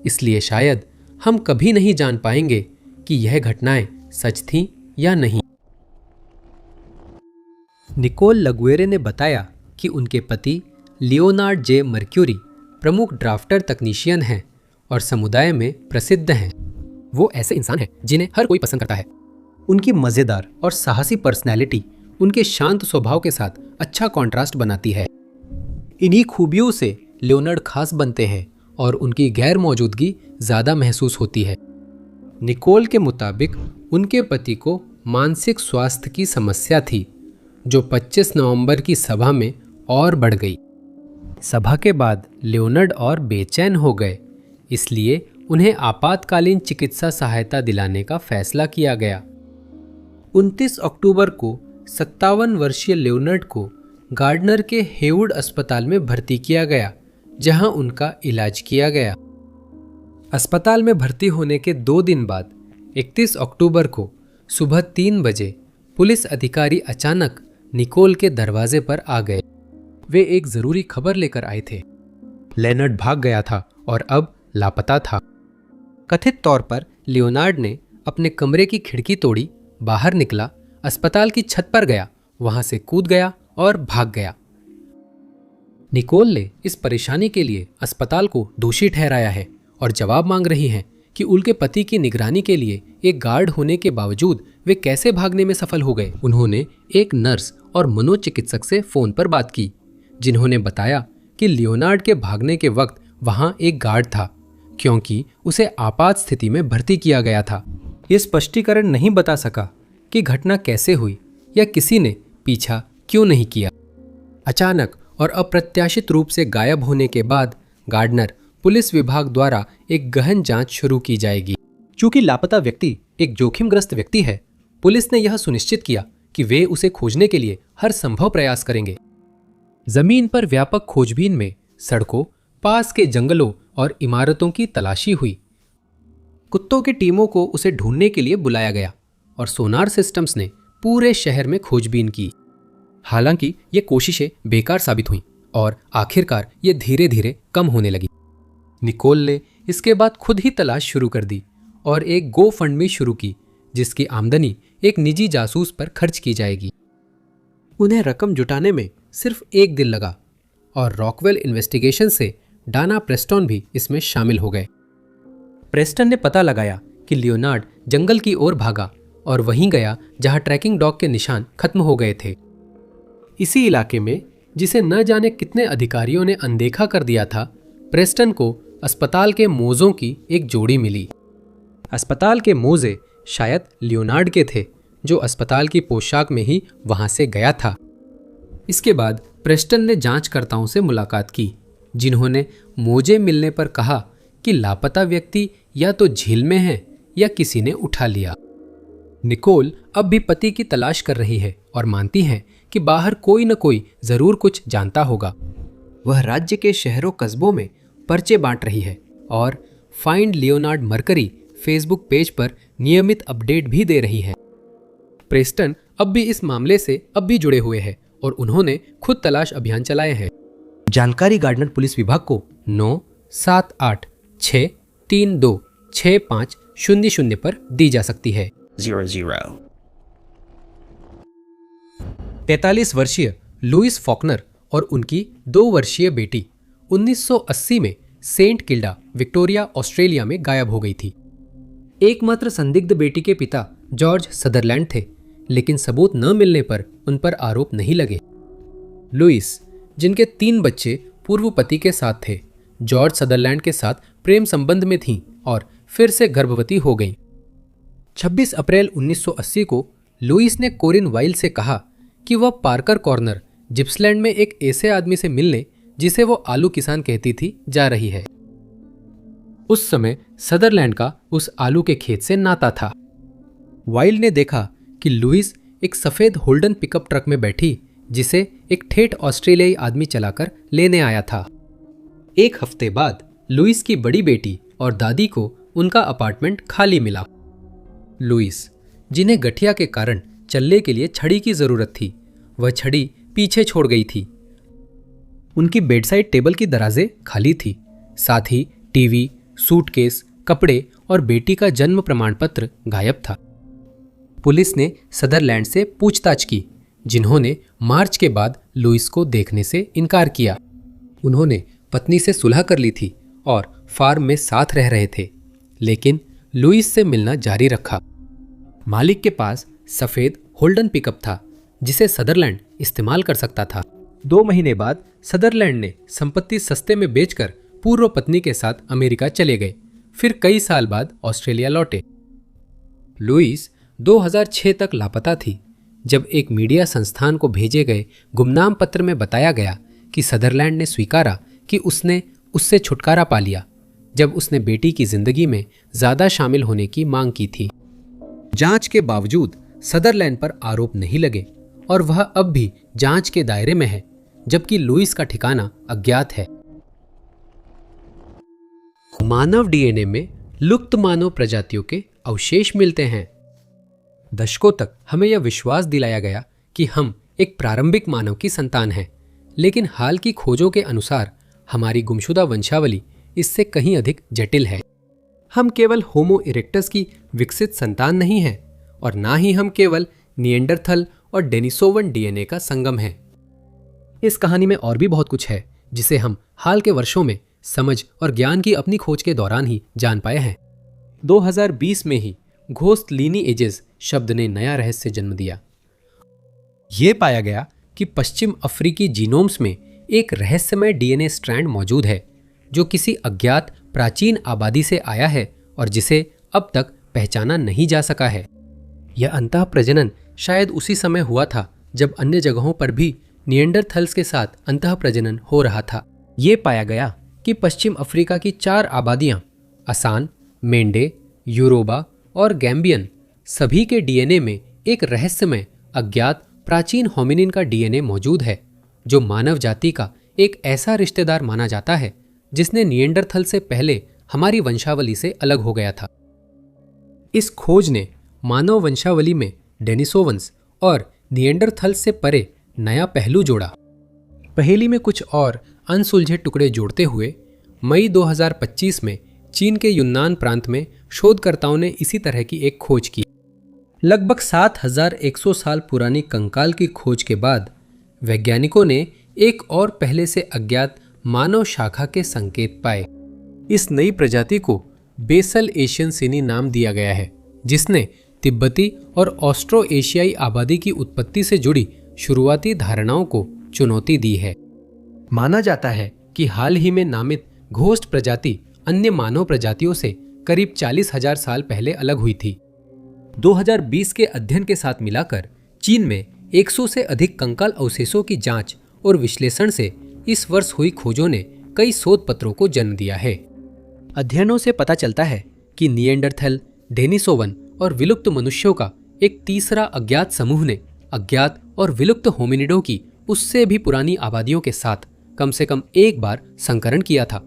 इसलिए शायद हम कभी नहीं जान पाएंगे कि यह घटनाएं सच थीं या नहीं। निकोल लग्वेरे ने बताया कि उनके पति लियोनार्ड जे मर्क्यूरी प्रमुख ड्राफ्टर तकनीशियन हैं और समुदाय में प्रसिद्ध हैं। वो ऐसे इंसान हैं जिन्हें हर कोई पसंद करता है। उनकी मज़ेदार और साहसी पर्सनैलिटी उनके शांत स्वभाव के साथ अच्छा कॉन्ट्रास्ट बनाती है। इन्हीं खूबियों से लियोनार्ड खास बनते हैं और उनकी गैर मौजूदगी ज़्यादा महसूस होती है। निकोल के मुताबिक उनके पति को मानसिक स्वास्थ्य की समस्या थी, जो 25 नवंबर की सभा में और बढ़ गई। सभा के बाद लियोनार्ड और बेचैन हो गए, इसलिए उन्हें आपातकालीन चिकित्सा सहायता दिलाने का फैसला किया गया। 29 अक्टूबर को 57 वर्षीय लियोनार्ड को गार्डनर के हेवुड अस्पताल में भर्ती किया गया, जहां उनका इलाज किया गया। अस्पताल में भर्ती होने के 2 दिन बाद 31 अक्टूबर को सुबह 3 बजे पुलिस अधिकारी अचानक निकोल के दरवाजे पर आ गए। वे एक जरूरी खबर लेकर आए थे। लेनर्ड भाग गया था और अब लापता था। कथित तौर पर लियोनार्ड ने अपने कमरे की खिड़की तोड़ी, बाहर निकला, अस्पताल की छत पर गया, वहां से कूद गया और भाग गया। निकोल ने इस परेशानी के लिए अस्पताल को दोषी ठहराया है और जवाब मांग रही हैं कि उनके पति की निगरानी के लिए एक गार्ड होने के बावजूद वे कैसे भागने में सफल हो गए। उन्होंने एक नर्स और मनोचिकित्सक से फोन पर बात की, जिन्होंने बताया कि लियोनार्ड के भागने के वक्त वहां एक गार्ड था, क्योंकि उसे आपात स्थिति में भर्ती किया गया था। ये स्पष्टीकरण नहीं बता सका कि घटना कैसे हुई या किसी ने पीछा क्यों नहीं किया। अचानक और अप्रत्याशित रूप से गायब होने के बाद गार्डनर पुलिस विभाग द्वारा एक गहन जांच शुरू की जाएगी। चूंकि लापता व्यक्ति एक जोखिमग्रस्त व्यक्ति है, पुलिस ने यह सुनिश्चित किया कि वे उसे खोजने के लिए हर संभव प्रयास करेंगे। जमीन पर व्यापक खोजबीन में सड़कों, पास के जंगलों और इमारतों की तलाशी हुई। कुत्तों की टीमों को उसे ढूंढने के लिए बुलाया गया और सोनार सिस्टम्स ने पूरे शहर में खोजबीन की। हालांकि ये कोशिशें बेकार साबित हुईं और आखिरकार ये धीरे धीरे कम होने लगी। निकोल ने इसके बाद खुद ही तलाश शुरू कर दी और एक गो फंड शुरू की, जिसकी आमदनी एक निजी जासूस पर खर्च की जाएगी। उन्हें रकम जुटाने में सिर्फ 1 दिन लगा और रॉकवेल इन्वेस्टिगेशन से डाना प्रेस्टन भी इसमें शामिल हो गए। प्रेस्टन ने पता लगाया कि लियोनार्ड जंगल की ओर भागा और वहीं गया जहां ट्रैकिंग डॉग के निशान खत्म हो गए थे। इसी इलाके में, जिसे न जाने कितने अधिकारियों ने अनदेखा कर दिया था, प्रेस्टन को अस्पताल के मोज़ों की एक जोड़ी मिली। अस्पताल के मोज़े शायद लियोनार्ड के थे, जो अस्पताल की पोशाक में ही वहां से गया था। इसके बाद प्रेस्टन ने जांचकर्ताओं से मुलाकात की, जिन्होंने मोजे मिलने पर कहा कि लापता व्यक्ति या तो झील में है या किसी ने उठा लिया। निकोल अब भी पति की तलाश कर रही है और मानती है कि बाहर कोई न कोई जरूर कुछ जानता होगा। वह राज्य के शहरों कस्बों में पर्चे बांट रही है और find Leonard mercury Facebook page पर नियमित अपडेट भी दे रही है। प्रेस्टन अब भी इस मामले से अब भी जुड़े हुए हैं और उन्होंने खुद तलाश अभियान चलाए हैं। जानकारी गार्डनर पुलिस विभाग को 97863265000 पर दी जा सकती है। 43 वर्षीय लुइस फॉकनर और उनकी 2 वर्षीय बेटी 1980 में सेंट किल्डा, विक्टोरिया, ऑस्ट्रेलिया में गायब हो गई थी। एकमात्र संदिग्ध बेटी के पिता जॉर्ज सदरलैंड थे, लेकिन सबूत न मिलने पर उन पर आरोप नहीं लगे। लुइस, जिनके 3 बच्चे पूर्व पति के साथ थे, जॉर्ज सदरलैंड के साथ प्रेम संबंध में थीं और फिर से गर्भवती हो गईं। 26 अप्रैल 1980 को लुइस ने कोरिन वाइल से कहा कि वह पार्कर कॉर्नर, जिप्सलैंड में एक ऐसे आदमी से मिलने, जिसे वो आलू किसान कहती थी, जा रही है। उस समय सदरलैंड का उस आलू के खेत से नाता था। वाइल ने देखा कि लुइस एक सफेद होल्डन पिकअप ट्रक में बैठी, जिसे एक ठेठ ऑस्ट्रेलियाई आदमी चलाकर लेने आया था। 1 हफ्ते बाद लुइस की बड़ी बेटी और दादी को उनका अपार्टमेंट खाली मिला। लुइस, जिन्हें गठिया के कारण चलने के लिए छड़ी की जरूरत थी, वह छड़ी पीछे छोड़ गई थी। उनकी बेडसाइड टेबल की दराजें खाली थी, साथ ही टीवी, सूटकेस, कपड़े और बेटी का जन्म प्रमाण पत्र गायब था। पुलिस ने सदरलैंड से पूछताछ की, जिन्होंने मार्च के बाद लुइस को देखने से इनकार किया। उन्होंने पत्नी से सुलह कर ली थी और फार्म में साथ रह रहे थे, लेकिन लुइस से मिलना जारी रखा। मालिक के पास सफेद होल्डन पिकअप था, जिसे सदरलैंड इस्तेमाल कर सकता था। 2 महीने बाद सदरलैंड ने संपत्ति सस्ते में बेचकर पूर्व पत्नी के साथ अमेरिका चले गए, फिर कई साल बाद ऑस्ट्रेलिया लौटे। लुइस 2006 तक लापता थी, जब एक मीडिया संस्थान को भेजे गए गुमनाम पत्र में बताया गया कि सदरलैंड ने स्वीकारा कि उसने उससे छुटकारा पा लिया, जब उसने बेटी की जिंदगी में ज्यादा शामिल होने की मांग की थी। जांच के बावजूद सदरलैंड पर आरोप नहीं लगे और वह अब भी जांच के दायरे में है, जबकि लुइस का ठिकाना अज्ञात है। मानव डीएनए में लुप्त मानव प्रजातियों के अवशेष मिलते हैं। दशकों तक हमें यह विश्वास दिलाया गया कि हम एक प्रारंभिक मानव की संतान हैं, लेकिन हाल की खोजों के अनुसार हमारी गुमशुदा वंशावली इससे कहीं अधिक जटिल है। हम केवल होमो इरेक्टस की विकसित संतान नहीं हैं और ना ही हम केवल निएंडरथल और डेनिसोवन डीएनए का संगम हैं। इस कहानी में और भी बहुत कुछ है, जिसे हम हाल के वर्षों में समझ और ज्ञान की अपनी खोज के दौरान ही जान पाए हैं। 2020 में ही घोस्ट लीनिएजेस शब्द ने नया रहस्य जन्म दिया। ये पाया गया कि पश्चिम अफ्रीकी जीनोम्स में एक रहस्यमय डीएनए स्ट्रैंड मौजूद है, जो किसी अज्ञात प्राचीन आबादी से आया है और जिसे अब तक पहचाना नहीं जा सका है। यह अंतः प्रजनन शायद उसी समय हुआ था जब अन्य जगहों पर भी निएंडरथल्स के साथ अंतः प्रजनन हो रहा था। ये पाया गया कि पश्चिम अफ्रीका की 4 आबादियां, असान, मेंडे, यूरोबा और गैम्बियन, सभी के डीएनए में एक रहस्यमय अज्ञात प्राचीन होमिनिन का डीएनए मौजूद है, जो मानव जाति का एक ऐसा रिश्तेदार माना जाता है जिसने निएंडरथल से पहले हमारी वंशावली से अलग हो गया था। इस खोज ने मानव वंशावली में डेनिसोवंस और निएंडरथल से परे नया पहलू जोड़ा। पहेली में कुछ और अनसुलझे टुकड़े जोड़ते हुए मई 2025 में चीन के यूनान प्रांत में शोधकर्ताओं ने इसी तरह की एक खोज की। लगभग 7100 साल पुरानी कंकाल की खोज के बाद वैज्ञानिकों ने एक और पहले से अज्ञात मानव शाखा के संकेत पाए। इस नई प्रजाति को बेसल एशियन सिनी नाम दिया गया है, जिसने तिब्बती और ऑस्ट्रो एशियाई आबादी की उत्पत्ति से जुड़ी शुरुआती धारणाओं को चुनौती दी है। माना जाता है कि हाल ही में नामित घोस्ट प्रजाति अन्य मानव प्रजातियों से करीब 40,000 साल पहले अलग हुई थी। 2020 के अध्ययन के साथ मिलाकर चीन में 100 से अधिक कंकाल अवशेषों की जांच और विश्लेषण से इस वर्ष हुई खोजों ने कई शोध पत्रों को जन्म दिया है। अध्ययनों से पता चलता है कि निएंडरथल, डेनिसोवन और विलुप्त मनुष्यों का एक तीसरा अज्ञात समूह ने अज्ञात और विलुप्त होमिनिडों की उससे भी पुरानी आबादियों के साथ कम से कम एक बार संकरण किया था,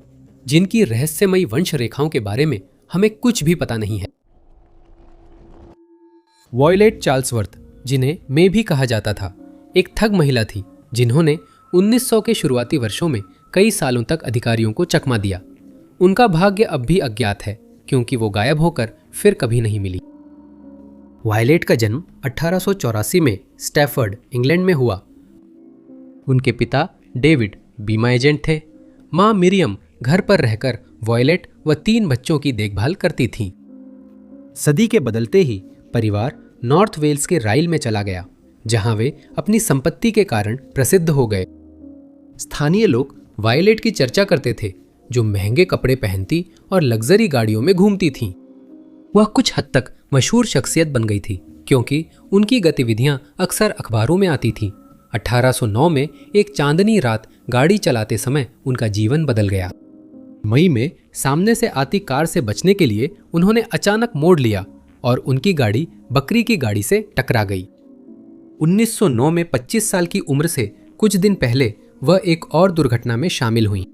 जिनकी रहस्यमयी वंश रेखाओं के बारे में हमें कुछ भी पता नहीं है। वॉयलेट चार्ल्सवर्थ, जिन्हें मे भी कहा जाता था, एक ठग महिला थी जिन्होंने 1900 के शुरुआती वर्षों में कई सालों तक अधिकारियों को चकमा दिया। उनका भाग्य अब भी अज्ञात है, क्योंकि वो गायब होकर फिर कभी नहीं मिली। वायलेट का जन्म 1884 में स्टैफर्ड, इंग्लैंड में हुआ। उनके पिता डेविड बीमा एजेंट थे। मां मिरियम घर पर रहकर वॉयलेट व 3 बच्चों की देखभाल करती थीं। सदी के बदलते ही परिवार नॉर्थ वेल्स के राइल में चला गया, जहां वे अपनी संपत्ति के कारण प्रसिद्ध हो गए। स्थानीय लोग वायलेट की चर्चा करते थे, जो महंगे कपड़े पहनती और लग्जरी गाड़ियों में घूमती थीं। वह कुछ हद तक मशहूर शख्सियत बन गई थी, क्योंकि उनकी गतिविधियां अक्सर अखबारों में आती थीं। 1809 में एक चांदनी रात गाड़ी चलाते समय उनका जीवन बदल गया। मई में सामने से आती कार से बचने के लिए उन्होंने अचानक मोड़ लिया और उनकी गाड़ी बकरी की गाड़ी से टकरा गई। 1909 में 25 साल की उम्र से कुछ दिन पहले वह एक और दुर्घटना में शामिल हुई।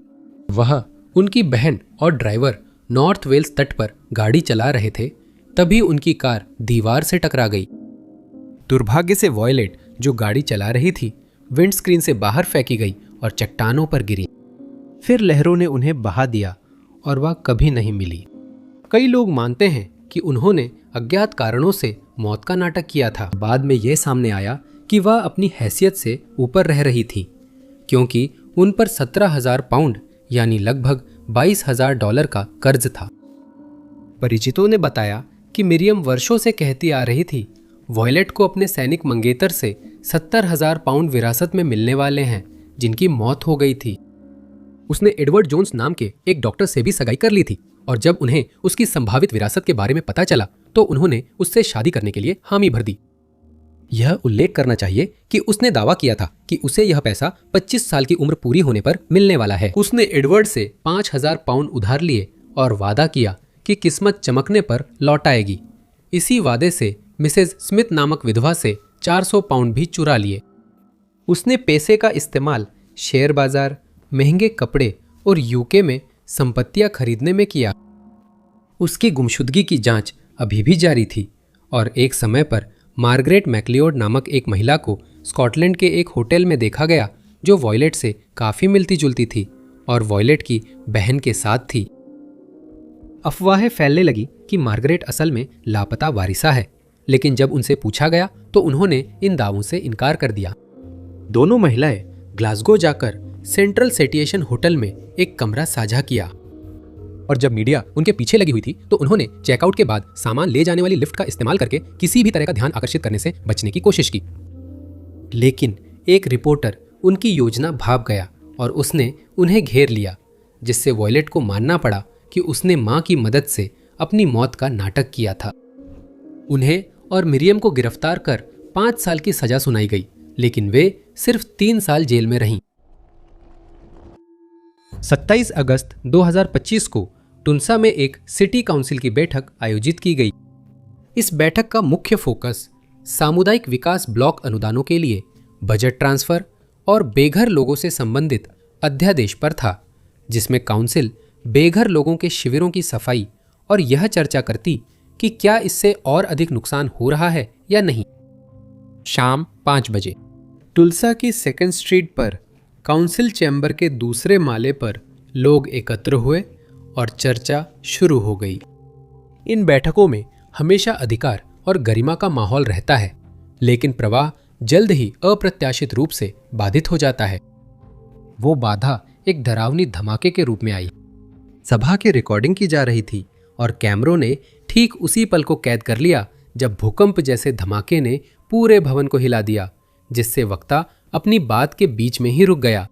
वह, उनकी बहन और ड्राइवर नॉर्थ वेल्स तट पर गाड़ी चला रहे थे, तभी उनकी कार दीवार से टकरा गई। दुर्भाग्य से वॉयलेट, जो गाड़ी चला रही थी, विंडस्क्रीन से बाहर फेंकी गई और चट्टानों पर गिरी। फिर लहरों ने उन्हें बहा दिया और वह कभी नहीं मिली। कई लोग मानते हैं कि उन्होंने अज्ञात कारणों से मौत का नाटक किया था। बाद में यह सामने आया कि वह अपनी हैसियत से ऊपर रह रही थी, क्योंकि उन पर 17,000 पाउंड यानी लगभग $22,000 का कर्ज था। परिचितों ने बताया कि मिरियम वर्षों से कहती आ रही थी, वॉयलेट को अपने सैनिक मंगेतर से 70,000 पाउंड विरासत में मिलने वाले हैं, जिनकी मौत हो गई थी। उसने एडवर्ड जोन्स नाम के एक डॉक्टर से भी सगाई कर ली थी, और जब उन्हें उसकी संभावित विरासत के बारे में पता चला तो उन्होंने उससे शादी करने के लिए हामी भर दी। यह उल्लेख करना चाहिए कि उसने दावा किया था कि उसे यह पैसा 25 साल की उम्र पूरी होने पर मिलने वाला है। उसने एडवर्ड से 5,000 पाउंड उधार लिए और वादा किया कि किस्मत चमकने पर लौट आएगी। इसी वादे से मिसेज स्मिथ नामक विधवा से 400 पाउंड भी चुरा लिए। उसने पैसे का इस्तेमाल शेयर बाजार, महंगे कपड़े और यूके में संपत्तियां खरीदने में किया। उसकी गुमशुदगी की जांच अभी भी जारी थी और एक समय पर मार्गरेट मैक्लियोड नामक एक महिला को स्कॉटलैंड के एक होटल में देखा गया, जो वॉयलेट से काफ़ी मिलती जुलती थी और वॉयलेट की बहन के साथ थी। अफवाहें फैलने लगी कि मार्गरेट असल में लापता वारिसा है, लेकिन जब उनसे पूछा गया तो उन्होंने इन दावों से इनकार कर दिया। दोनों महिलाएं ग्लासगो जाकर सेंट्रल सेटिएशन होटल में एक कमरा साझा किया, और जब मीडिया उनके पीछे लगी हुई थी तो उन्होंने चेकआउट के बाद सामान ले जाने वाली लिफ्ट का इस्तेमाल करके किसी भी तरह का ध्यान आकर्षित करने से बचने की कोशिश की। लेकिन एक रिपोर्टर उनकी योजना भांप गया और उसने उन्हें घेर लिया, जिससे वॉयलेट को मानना पड़ा कि उसने मां की मदद से अपनी मौत का नाटक किया था। उन्हें और मिरियम को गिरफ्तार कर 5 साल की सजा सुनाई गई, लेकिन वे सिर्फ 3 साल जेल में रहीं। 27 अगस्त 2025 को टुनसा में एक सिटी काउंसिल की बैठक आयोजित की गई। इस बैठक का मुख्य फोकस सामुदायिक विकास ब्लॉक अनुदानों के लिए बजट ट्रांसफर और बेघर लोगों से संबंधित अध्यादेश पर था, जिसमें काउंसिल बेघर लोगों के शिविरों की सफाई और यह चर्चा करती कि क्या इससे और अधिक नुकसान हो रहा है या नहीं। शाम 5 बजे टुल्सा की सेकेंड स्ट्रीट पर काउंसिल चैम्बर के दूसरे माले पर लोग एकत्र हुए और चर्चा शुरू हो गई। इन बैठकों में हमेशा अधिकार और गरिमा का माहौल रहता है, लेकिन प्रवाह जल्द ही अप्रत्याशित रूप से बाधित हो जाता है। वो बाधा एक डरावनी धमाके के रूप में आई। सभा की रिकॉर्डिंग की जा रही थी और कैमरों ने ठीक उसी पल को कैद कर लिया जब भूकंप जैसे धमाके ने पूरे भवन को हिला दिया, जिससे वक्ता अपनी बात के बीच में ही रुक गया।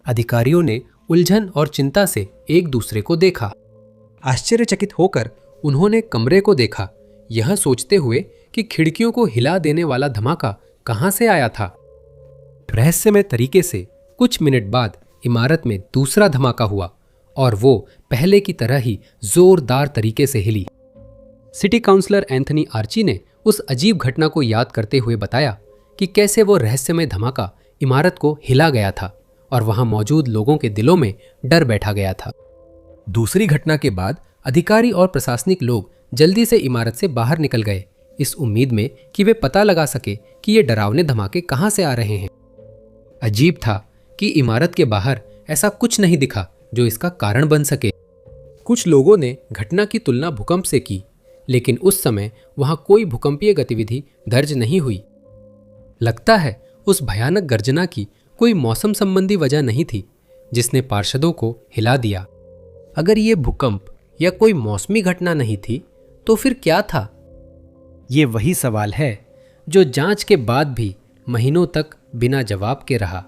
अधिकारियों ने उलझन और चिंता से एक दूसरे को देखा। आश्चर्यचकित होकर उन्होंने कमरे को देखा, यह सोचते हुए कि खिड़कियों को हिला देने वाला धमाका कहां से आया था। रहस्यमय तरीके से कुछ मिनट बाद इमारत में दूसरा धमाका हुआ और वो पहले की तरह ही जोरदार तरीके से हिली। सिटी काउंसलर एंथनी आर्ची ने उस अजीब घटना को याद करते हुए बताया कि कैसे वो रहस्यमय धमाका इमारत को हिला गया था और वहां मौजूद लोगों के दिलों में डर बैठा गया था। दूसरी घटना के बाद अधिकारी और प्रशासनिक लोग जल्दी से इमारत से बाहर निकल गए, इस उम्मीद में कि वे पता लगा सके कि ये डरावने धमाके कहां से आ रहे हैं। अजीब था कि इमारत के बाहर ऐसा कुछ नहीं दिखा जो इसका कारण बन सके। कुछ लोगों ने घटना की तुलना भूकंप से की, लेकिन उस समय वहां कोई भूकंपीय गतिविधि दर्ज नहीं हुई। लगता है उस भयानक गर्जना की कोई मौसम संबंधी वजह नहीं थी जिसने पार्षदों को हिला दिया। अगर ये भूकंप या कोई मौसमी घटना नहीं थी तो फिर क्या था? ये वही सवाल है जो जांच के बाद भी महीनों तक बिना जवाब के रहा।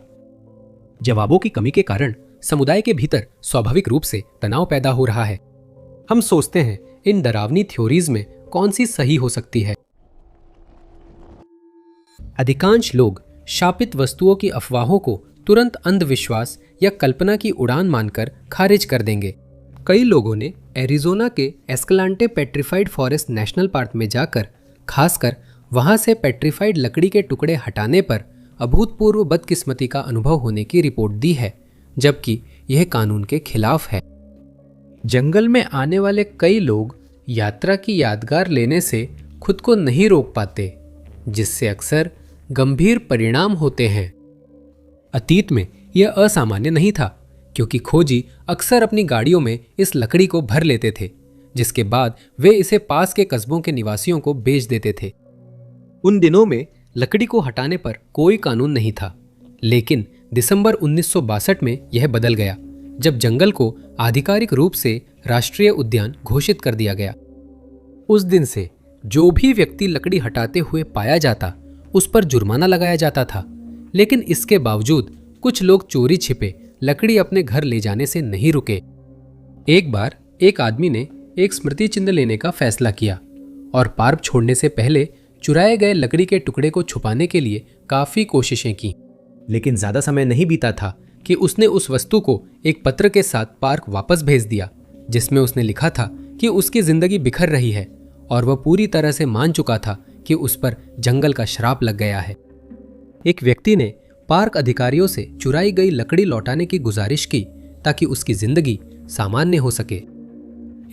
जवाबों की कमी के कारण समुदाय के भीतर स्वाभाविक रूप से तनाव पैदा हो रहा है। हम सोचते हैं इन डरावनी थ्योरीज में कौन सी सही हो सकती है। अधिकांश लोग शापित वस्तुओं की अफवाहों को तुरंत अंधविश्वास या कल्पना की उड़ान मानकर खारिज कर देंगे। कई लोगों ने एरिजोना के एस्कलांटे पेट्रिफाइड फॉरेस्ट नेशनल पार्क में जाकर खासकर वहां से पेट्रिफाइड लकड़ी के टुकड़े हटाने पर अभूतपूर्व बदकिस्मती का अनुभव होने की रिपोर्ट दी है, जबकि यह कानून के खिलाफ है। जंगल में आने वाले कई लोग यात्रा की यादगार लेने से खुद को नहीं रोक पाते, जिससे अक्सर गंभीर परिणाम होते हैं। अतीत में यह असामान्य नहीं था, क्योंकि खोजी अक्सर अपनी गाड़ियों में इस लकड़ी को भर लेते थे, जिसके बाद वे इसे पास के कस्बों के निवासियों को बेच देते थे। उन दिनों में लकड़ी को हटाने पर कोई कानून नहीं था, लेकिन दिसंबर 1962 में यह बदल गया, जब जंगल को आधिकारिक रूप से राष्ट्रीय उद्यान घोषित कर दिया गया। उस दिन से जो भी व्यक्ति लकड़ी हटाते हुए पाया जाता, उस पर जुर्माना लगाया जाता था। लेकिन इसके बावजूद कुछ लोग चोरी छिपे लकड़ी अपने घर ले जाने से नहीं रुके। एक बार एक आदमी ने एक स्मृति चिन्ह लेने का फैसला किया और पार्क छोड़ने से पहले चुराए गए लकड़ी के टुकड़े को छुपाने के लिए काफी कोशिशें की, लेकिन ज्यादा समय नहीं बीता था कि उसने उस वस्तु को एक पत्र के साथ पार्क वापस भेज दिया, जिसमें उसने लिखा था कि उसकी जिंदगी बिखर रही है और वह पूरी तरह से मान चुका था कि उस पर जंगल का श्राप लग गया है। एक व्यक्ति ने पार्क अधिकारियों से चुराई गई लकड़ी लौटाने की गुजारिश की ताकि उसकी जिंदगी सामान्य हो सके।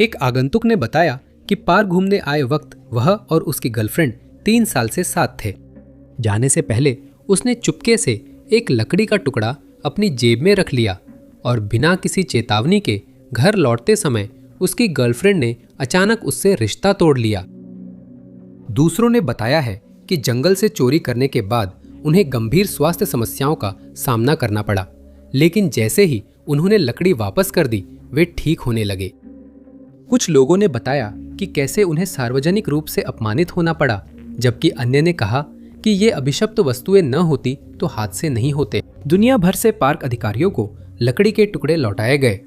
एक आगंतुक ने बताया कि पार्क घूमने आए वक्त वह और उसकी गर्लफ्रेंड 3 साल से साथ थे। जाने से पहले उसने चुपके से एक लकड़ी का टुकड़ा अपनी जेब में रख लिया और बिना किसी चेतावनी के घर लौटते समय उसकी गर्लफ्रेंड ने अचानक उससे रिश्ता तोड़ लिया। दूसरों ने बताया है कि जंगल से चोरी करने के बाद उन्हें गंभीर स्वास्थ्य समस्याओं का सामना करना पड़ा, लेकिन जैसे ही उन्होंने लकड़ी वापस कर दी, वे ठीक होने लगे। कुछ लोगों ने बताया कि कैसे उन्हें सार्वजनिक रूप से अपमानित होना पड़ा, जबकि अन्य ने कहा कि ये अभिशप्त वस्तुएं न होती तो हादसे नहीं होते। दुनिया भर से पार्क अधिकारियों को लकड़ी के टुकड़े लौटाए गए।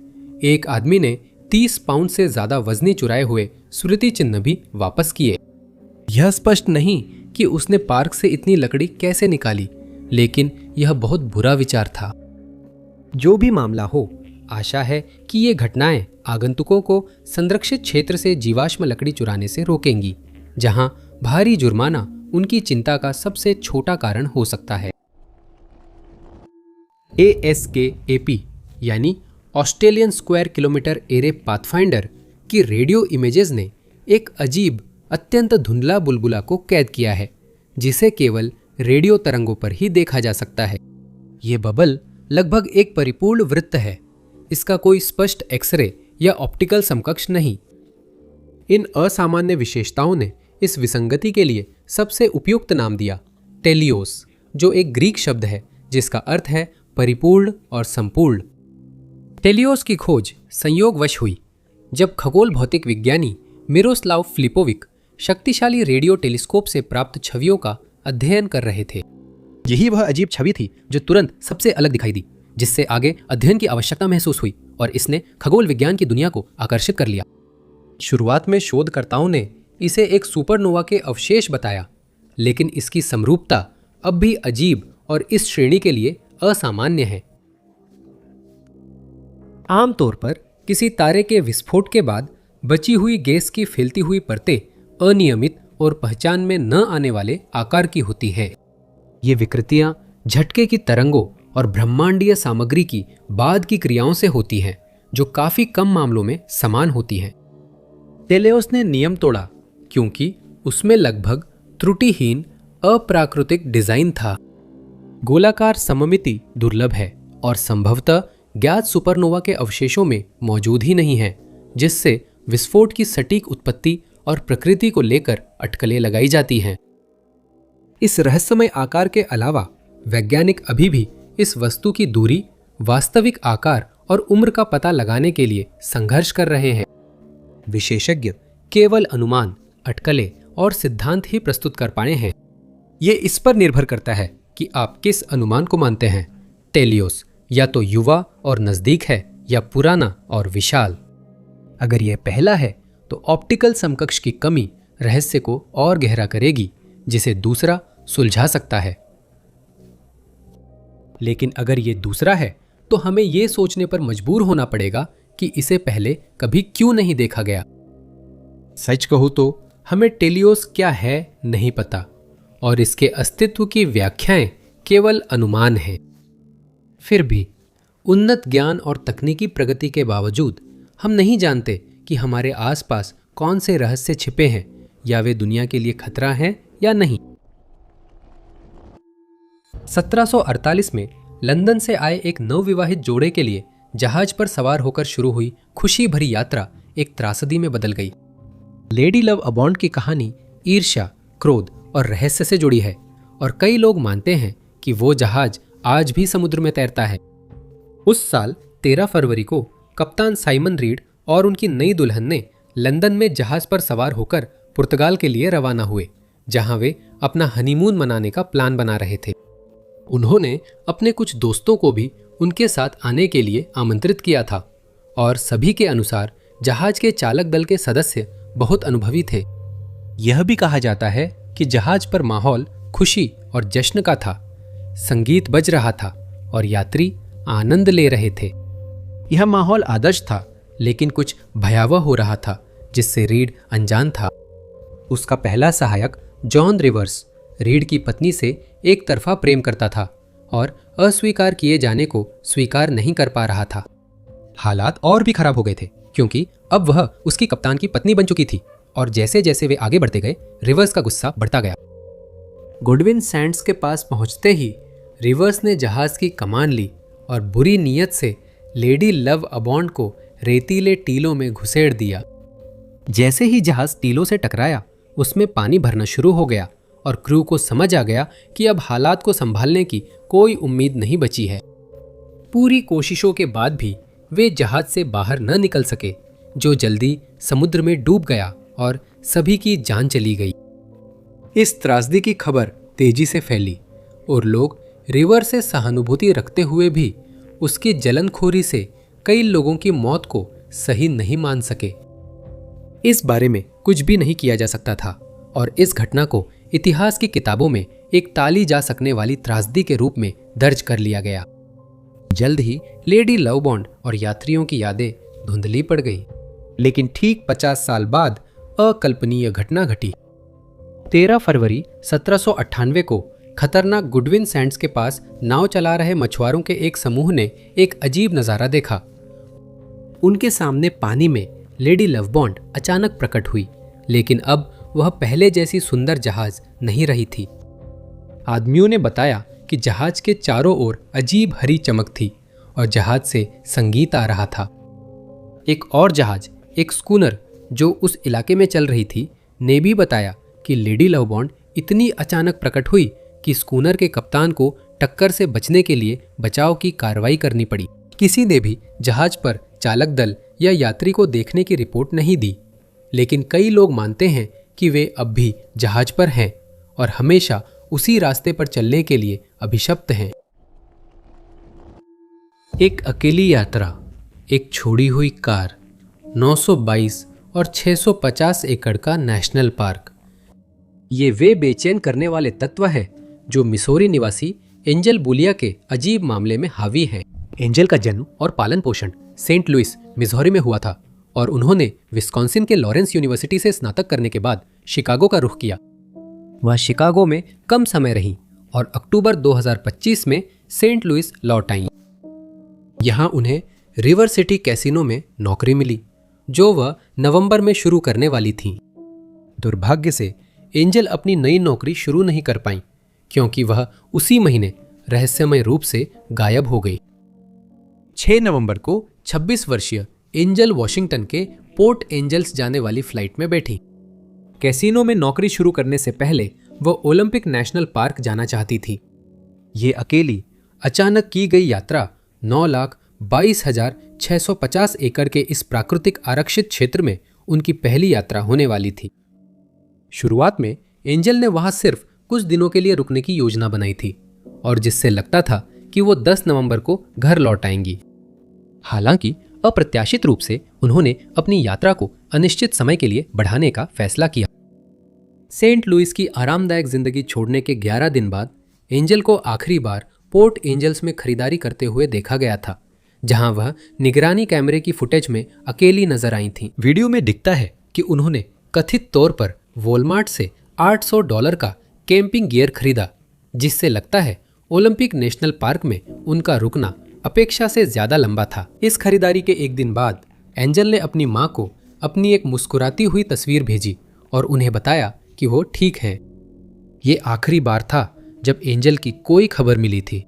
एक आदमी ने 30 पाउंड से ज्यादा वजनी चुराए हुए स्मृति चिन्ह भी वापस किए। यह स्पष्ट नहीं कि उसने पार्क से इतनी लकड़ी कैसे निकाली, लेकिन यह बहुत बुरा विचार था। जो भी मामला हो, आशा है कि ये घटनाएं आगंतुकों को संरक्षित क्षेत्र से जीवाश्म लकड़ी चुराने से रोकेंगी, जहां भारी जुर्माना उनकी चिंता का सबसे छोटा कारण हो सकता है। ASKAP यानी Australian square kilometre array pathfinder की रेडियो इमेजेस ने एक अजीब अत्यंत धुंधला बुलबुला को कैद किया है, जिसे केवल रेडियो तरंगों पर ही देखा जा सकता है। ये बबल लगभग एक परिपूर्ण वृत्त है। इसका कोई स्पष्ट एक्सरे या ऑप्टिकल समकक्ष नहीं। इन असामान्य विशेषताओं ने इस विसंगति के लिए सबसे उपयुक्त नाम दिया, टेलियोस, जो एक ग्रीक शब्द है जिसका अर्थ है परिपूर्ण और संपूर्ण। टेलियोस की खोज संयोगवश हुई जब खगोल भौतिक विज्ञानी मिरोस्लाव फ्लिपोविक शक्तिशाली रेडियो टेलीस्कोप से प्राप्त छवियों का अध्ययन कर रहे थे। यही वह अजीब छवि थी जो तुरंत सबसे अलग दिखाई दी, जिससे आगे अध्ययन की आवश्यकता महसूस हुई और इसने खगोल विज्ञान की दुनिया को आकर्षित कर लिया। शुरुआत में शोधकर्ताओं ने इसे एक सुपरनोवा के अवशेष बताया, लेकिन इसकी समरूपता अब भी अजीब और इस श्रेणी के लिए असामान्य है। आमतौर पर किसी तारे के विस्फोट के बाद बची हुई गैस की फैलती हुई परतें अनियमित और पहचान में न आने वाले आकार की होती हैं। ये विकृतियां झटके की तरंगों और ब्रह्मांडीय सामग्री की बाद की क्रियाओं से होती हैं, जो काफी कम मामलों में समान होती हैं। टेलियोस ने नियम तोड़ा क्योंकि उसमें लगभग त्रुटिहीन अप्राकृतिक डिजाइन था। गोलाकार सममिति दुर्लभ है और संभवतः ज्ञात सुपरनोवा के अवशेषों में मौजूद ही नहीं है, जिससे विस्फोट की सटीक उत्पत्ति और प्रकृति को लेकर अटकलें लगाई जाती हैं। इस रहस्यमय आकार के अलावा वैज्ञानिक अभी भी इस वस्तु की दूरी, वास्तविक आकार और उम्र का पता लगाने के लिए संघर्ष कर रहे हैं। विशेषज्ञ केवल अनुमान, अटकलें और सिद्धांत ही प्रस्तुत कर पाए हैं। ये इस पर निर्भर करता है कि आप किस अनुमान को मानते हैं। टेलियोस या तो युवा और नजदीक है या पुराना और विशाल। अगर यह पहला है तो ऑप्टिकल समकक्ष की कमी रहस्य को और गहरा करेगी, जिसे दूसरा सुलझा सकता है। लेकिन अगर ये दूसरा है तो हमें यह सोचने पर मजबूर होना पड़ेगा कि इसे पहले कभी क्यों नहीं देखा गया। सच कहूं तो हमें टेलियोस क्या है नहीं पता और इसके अस्तित्व की व्याख्याएं केवल अनुमान हैं। फिर भी उन्नत ज्ञान और तकनीकी प्रगति के बावजूद हम नहीं जानते कि हमारे आसपास कौन से रहस्य छिपे हैं या वे दुनिया के लिए खतरा हैं या नहीं। 1748 में लंदन से आए एक नवविवाहित जोड़े के लिए जहाज पर सवार होकर शुरू हुई खुशी भरी यात्रा एक त्रासदी में बदल गई। लेडी लव अबॉन्ड की कहानी ईर्ष्या, क्रोध और रहस्य से जुड़ी है और कई लोग मानते हैं कि वो जहाज आज भी समुद्र में तैरता है। उस साल 13 फरवरी को कप्तान साइमन रीड और उनकी नई दुल्हन ने लंदन में जहाज पर सवार होकर पुर्तगाल के लिए रवाना हुए, जहां वे अपना हनीमून मनाने का प्लान बना रहे थे। उन्होंने अपने कुछ दोस्तों को भी उनके साथ आने के लिए आमंत्रित किया था और सभी के अनुसार जहाज के चालक दल के सदस्य बहुत अनुभवी थे। यह भी कहा जाता है कि जहाज पर माहौल खुशी और जश्न का था। संगीत बज रहा था और यात्री आनंद ले रहे थे। यह माहौल आदर्श था, लेकिन कुछ भयावह हो रहा था जिससे रीड अनजान था। उसका पहला सहायक जॉन रिवर्स रीड की पत्नी से एक तरफा प्रेम करता था और अस्वीकार किए जाने को स्वीकार नहीं कर पा रहा था। हालात और भी खराब हो गए थे क्योंकि अब वह उसकी कप्तान की पत्नी बन चुकी थी और जैसे जैसे वे आगे बढ़ते गए रिवर्स का गुस्सा बढ़ता गया। गुडविन सैंड्स के पास पहुंचते ही रिवर्स ने जहाज की कमान ली और बुरी नीयत से लेडी लव अबॉन्ड को रेतीले टीलों में घुसेड़ दिया। जैसे ही जहाज टीलों से टकराया, उसमें पानी भरना शुरू हो गया और क्रू को समझ आ गया कि अब हालात को संभालने की कोई उम्मीद नहीं बची है। पूरी कोशिशों के बाद भी वे जहाज से बाहर न निकल सके, जो जल्दी समुद्र में डूब गया और सभी की जान चली गई। इस त्रासदी की खबर तेजी से फैली और लोग रिवर से सहानुभूति रखते हुए भी उसकी जलनखोरी से कई लोगों की मौत को सही नहीं मान सके। इस बारे में कुछ भी नहीं किया जा सकता था और इस घटना को इतिहास की किताबों में एक टाली जा सकने वाली त्रासदी के रूप में दर्ज कर लिया गया। जल्द ही लेडी लवबॉन्ड और यात्रियों की यादें धुंधली पड़ गई, लेकिन ठीक 50 साल बाद अकल्पनीय घटना घटी। 13 फरवरी 1798 को खतरनाक गुडविन सैंड्स के पास नाव चला रहे मछुआरों के एक समूह ने एक अजीब नजारा देखा। उनके सामने पानी में लेडी लवबॉन्ड अचानक प्रकट हुई, लेकिन अब वह पहले जैसी सुंदर जहाज नहीं रही थी। आदमियों ने बताया कि जहाज के चारों ओर अजीब हरी चमक थी और जहाज से संगीत आ रहा था। एक और जहाज, एक स्कूनर जो उस इलाके में चल रही थी, ने भी बताया कि लेडी लवबॉन्ड इतनी अचानक प्रकट हुई कि स्कूनर के कप्तान को टक्कर से बचने के लिए बचाव की कार्रवाई करनी पड़ी। किसी ने भी जहाज पर चालक दल या यात्री को देखने की रिपोर्ट नहीं दी, लेकिन कई लोग मानते हैं कि वे अब भी जहाज पर हैं और हमेशा उसी रास्ते पर चलने के लिए अभिशप्त हैं। एक अकेली यात्रा, एक छोड़ी हुई कार, 922 और 650 एकड़ का नेशनल पार्क, ये वे बेचैन करने वाले तत्व हैं जो मिसौरी निवासी एंजल बूलिया के अजीब मामले में हावी हैं। एंजल का जन्म और पालन पोषण सेंट लुइस, मिसौरी में हुआ था और उन्होंने विस्कॉन्सिन के लॉरेंस यूनिवर्सिटी से स्नातक करने के बाद शिकागो का रुख किया। वह शिकागो में कम समय रहीं और अक्टूबर 2025 में सेंट लुइस लौट आईं। यहाँ उन्हें रिवर सिटी कैसीनो में नौकरी मिली, जो वह नवंबर में शुरू करने वाली थीं। दुर्भाग्य से एंजल अपनी नई नौकरी शुरू नहीं कर पाईं, क्योंकि वह उसी महीने रहस्यमय रूप से गायब हो गई। 6 नवंबर को 26 वर्षीय एंजल वॉशिंगटन के पोर्ट एंजल्स जाने वाली फ्लाइट में बैठी। कैसीनो में नौकरी शुरू करने से पहले वह ओलंपिक नेशनल पार्क जाना चाहती थी। ये अकेली अचानक की गई यात्रा 9,22,650 एकड़ के इस प्राकृतिक आरक्षित क्षेत्र में उनकी पहली यात्रा होने वाली थी। शुरुआत में एंजल ने वहां सिर्फ कुछ दिनों के लिए रुकने की योजना बनाई थी और जिससे लगता था कि वो 10 नवंबर को घर लौट आएंगी। हालांकि अप्रत्याशित रूप से उन्होंने अपनी यात्रा को अनिश्चित समय के लिए बढ़ाने का फैसला किया। सेंट लुइस की आरामदायक जिंदगी छोड़ने के 11 दिन बाद एंजल को आखिरी बार पोर्ट एंजल्स में खरीदारी करते हुए देखा गया था, जहां वह निगरानी कैमरे की फुटेज में अकेली नजर आई थीं। वीडियो में दिखता है कि उन्होंने कथित तौर पर वॉलमार्ट से $800 का कैंपिंग गियर खरीदा, जिससे लगता है ओलंपिक नेशनल पार्क में उनका रुकना अपेक्षा से ज्यादा लंबा था। इस खरीदारी के एक दिन बाद एंजल ने अपनी मां को अपनी एक मुस्कुराती हुई तस्वीर भेजी और उन्हें बताया कि वो ठीक हैं। ये आखिरी बार था जब एंजल की कोई खबर मिली थी।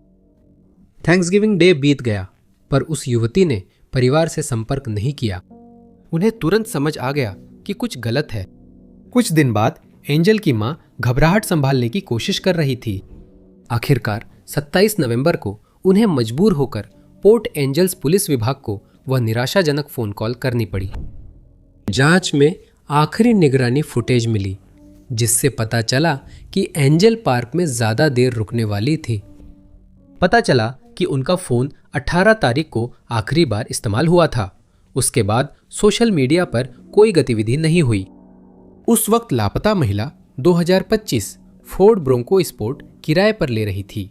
थैंक्सगिविंग डे बीत गया, पर उस युवती ने परिवार से संपर्क नहीं किया। उन्हें तुरंत समझ आ गया कि कुछ गलत है। कुछ दिन बाद एंजल की मां घबराहट संभालने की कोशिश कर रही थी। आखिरकार 27 नवंबर को उन्हें मजबूर होकर पोर्ट एंजल्स पुलिस विभाग को वह निराशाजनक फोन कॉल करनी पड़ी। जांच में आखिरी निगरानी फुटेज मिली, जिससे पता चला कि एंजल पार्क में ज्यादा देर रुकने वाली थी। पता चला कि उनका फोन 18 तारीख को आखिरी बार इस्तेमाल हुआ था। उसके बाद सोशल मीडिया पर कोई गतिविधि नहीं हुई। उस वक्त लापता महिला 2025 फोर्ड ब्रोंको स्पोर्ट किराए पर ले रही थी।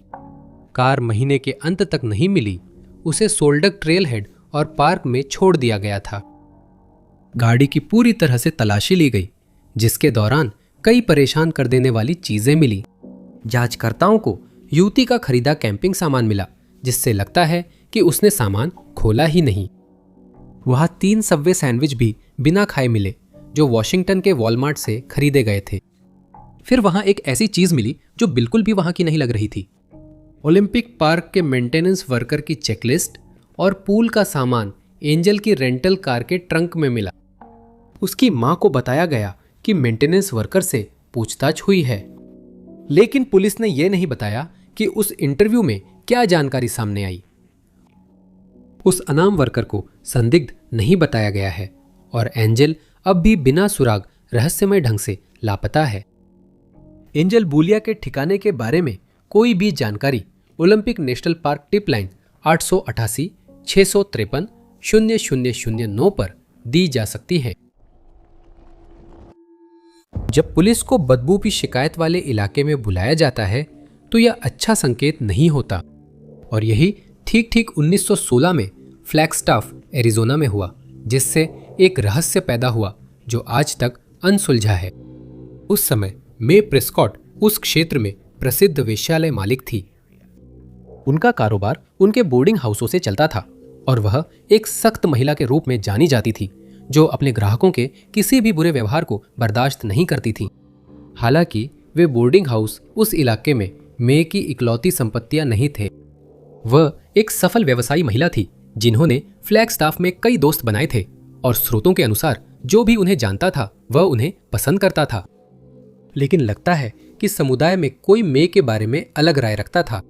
कार महीने के अंत तक नहीं मिली। उसे सोल्डक ट्रेल हेड और पार्क में छोड़ दिया गया था। गाड़ी की पूरी तरह से तलाशी ली गई, जिसके दौरान कई परेशान कर देने वाली चीजें मिली। जांचकर्ताओं को युवती का खरीदा कैंपिंग सामान मिला, जिससे लगता है कि उसने सामान खोला ही नहीं। वहां 3 सबवे सैंडविच भी बिना खाए मिले, जो वॉशिंगटन के वॉलमार्ट से खरीदे गए थे। फिर वहां एक ऐसी चीज मिली जो बिल्कुल भी वहां की नहीं लग रही थी। ओलंपिक पार्क के मेंटेनेंस वर्कर की चेकलिस्ट और पूल का सामान एंजल की रेंटल कार के ट्रंक में मिला। उसकी मां को बताया गया कि मेंटेनेंस वर्कर से पूछताछ हुई है, लेकिन पुलिस ने यह नहीं बताया कि उस इंटरव्यू में क्या जानकारी सामने आई। उस अनाम वर्कर को संदिग्ध नहीं बताया गया है और एंजल अब भी बिना सुराग रहस्यमय ढंग से लापता है। एंजल बूलिया के ठिकाने के बारे में कोई भी जानकारी Olympic national park tip line 888 653 0009 पर दी जा सकती है। जब पुलिस को बदबू की शिकायत वाले इलाके में बुलाया जाता है तो यह अच्छा संकेत नहीं होता, और यही ठीक 1916 में फ्लैगस्टाफ एरिजोना में हुआ, जिससे एक रहस्य पैदा हुआ जो आज तक अनसुलझा है। उस समय मे प्रेस्कॉट उस क्षेत्र में प्रसिद्ध वेश्यालय मालिक थी। उनका कारोबार उनके बोर्डिंग हाउसों से चलता था और वह एक सख्त महिला के रूप में जानी जाती थी, जो अपने ग्राहकों के किसी भी बुरे व्यवहार को बर्दाश्त नहीं करती थी। हालांकि वे बोर्डिंग हाउस उस इलाके में मे की इकलौती संपत्तियां नहीं थे। वह एक सफल व्यवसायी महिला थी जिन्होंने फ्लैगस्टाफ में कई दोस्त बनाए थे और स्रोतों के अनुसार जो भी उन्हें जानता था वह उन्हें पसंद करता था। लेकिन लगता है कि समुदाय में कोई मे के बारे में अलग राय रखता था।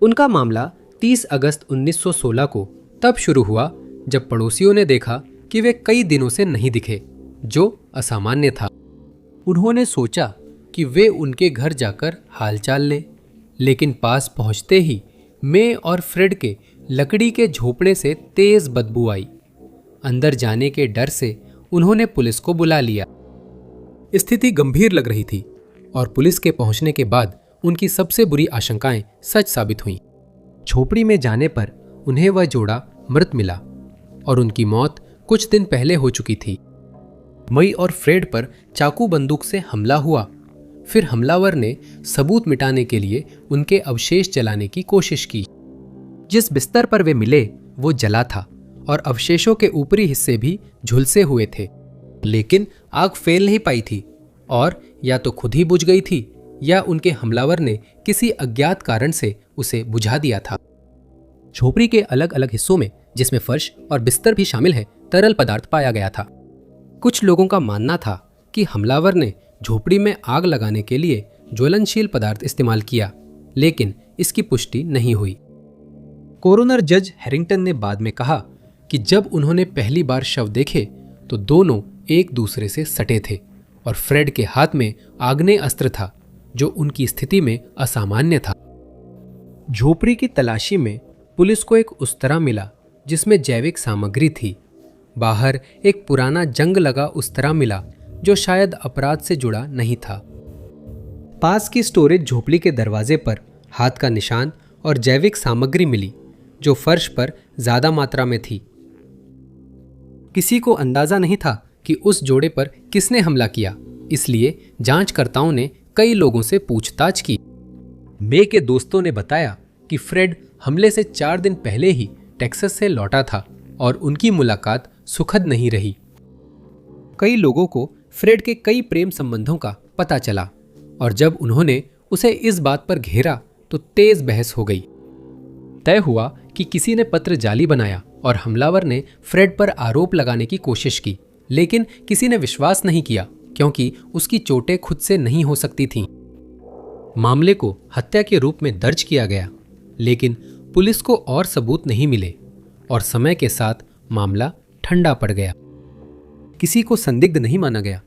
उनका मामला 30 अगस्त 1916 को तब शुरू हुआ जब पड़ोसियों ने देखा कि वे कई दिनों से नहीं दिखे, जो असामान्य था। उन्होंने सोचा कि वे उनके घर जाकर हालचाल लें, लेकिन पास पहुंचते ही मे और फ्रेड के लकड़ी के झोपड़े से तेज बदबू आई। अंदर जाने के डर से उन्होंने पुलिस को बुला लिया। स्थिति गंभीर लग रही थी और पुलिस के पहुंचने के बाद उनकी सबसे बुरी आशंकाएं सच साबित हुईं। झोपड़ी में जाने पर उन्हें वह जोड़ा मृत मिला और उनकी मौत कुछ दिन पहले हो चुकी थी। मई और फ्रेड पर चाकू बंदूक से हमला हुआ। फिर हमलावर ने सबूत मिटाने के लिए उनके अवशेष जलाने की कोशिश की। जिस बिस्तर पर वे मिले वो जला था और अवशेषों के ऊपरी हिस्से भी झुलसे हुए थे, लेकिन आग फैल नहीं पाई थी और या तो खुद ही बुझ गई थी या उनके हमलावर ने किसी अज्ञात कारण से उसे बुझा दिया था। झोपड़ी के अलग अलग हिस्सों में, जिसमें फर्श और बिस्तर भी शामिल है, तरल पदार्थ पाया गया था। कुछ लोगों का मानना था कि हमलावर ने झोपड़ी में आग लगाने के लिए ज्वलनशील पदार्थ इस्तेमाल किया, लेकिन इसकी पुष्टि नहीं हुई। कोरोनर जज हैरिंगटन ने बाद में कहा कि जब उन्होंने पहली बार शव देखे तो दोनों एक दूसरे से सटे थे और फ्रेड के हाथ में आग्नेय अस्त्र था, जो उनकी स्थिति में असामान्य था। झोपड़ी की तलाशी में पुलिस को एक उस्तरा मिला जिसमें जैविक सामग्री थी। बाहर एक पुराना जंग लगा उस्तरा मिला जो शायद अपराध से जुड़ा नहीं था। पास की स्टोरेज झोपड़ी के दरवाजे पर हाथ का निशान और जैविक सामग्री मिली जो फर्श पर ज्यादा मात्रा में थी। किसी को अंदाजा नहीं था कि उस जोड़े पर किसने हमला किया, इसलिए जांचकर्ताओं ने कई लोगों से पूछताछ की। मे के दोस्तों ने बताया कि फ्रेड हमले से 4 दिन पहले ही टेक्सास से लौटा था और उनकी मुलाकात सुखद नहीं रही। कई लोगों को फ्रेड के कई प्रेम संबंधों का पता चला और जब उन्होंने उसे इस बात पर घेरा तो तेज बहस हो गई। तय हुआ कि किसी ने पत्र जाली बनाया और हमलावर ने फ्रेड पर आरोप लगाने की कोशिश की, लेकिन किसी ने विश्वास नहीं किया क्योंकि उसकी चोटें खुद से नहीं हो सकती थीं। मामले को हत्या के रूप में दर्ज किया गया, लेकिन पुलिस को और सबूत नहीं मिले और समय के साथ मामला ठंडा पड़ गया। किसी को संदिग्ध नहीं माना गया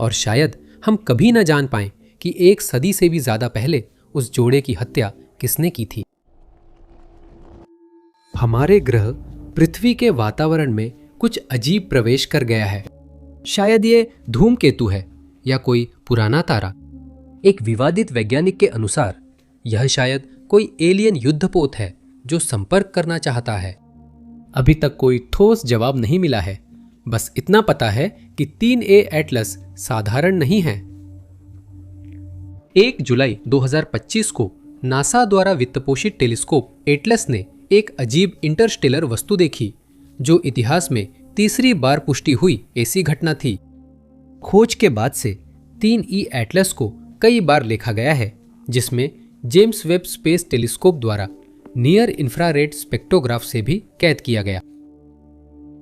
और शायद हम कभी न जान पाएं कि 1 सदी से भी ज्यादा पहले उस जोड़े की हत्या किसने की थी। हमारे ग्रह पृथ्वी के वातावरण में कुछ अजीब प्रवेश कर गया है। शायद ये धूमकेतु है या कोई पुराना तारा। एक विवादित वैज्ञानिक के अनुसार यह शायद कोई एलियन युद्धपोत है जो संपर्क करना चाहता है। अभी तक कोई ठोस जवाब नहीं मिला है, बस इतना पता है कि 3A एटलस साधारण नहीं है। 1 जुलाई 2025 को नासा द्वारा वित्तपोषित टेलीस्कोप एटलस ने एक अजीब इंटरस्टेलर वस्तु देखी जो इतिहास में तीसरी बार पुष्टि हुई ऐसी घटना थी। खोज के बाद से 3E एटलस को कई बार देखा गया है, जिसमें जेम्स वेब स्पेस टेलीस्कोप द्वारा नियर इंफ्रारेड स्पेक्ट्रोग्राफ से भी कैद किया गया।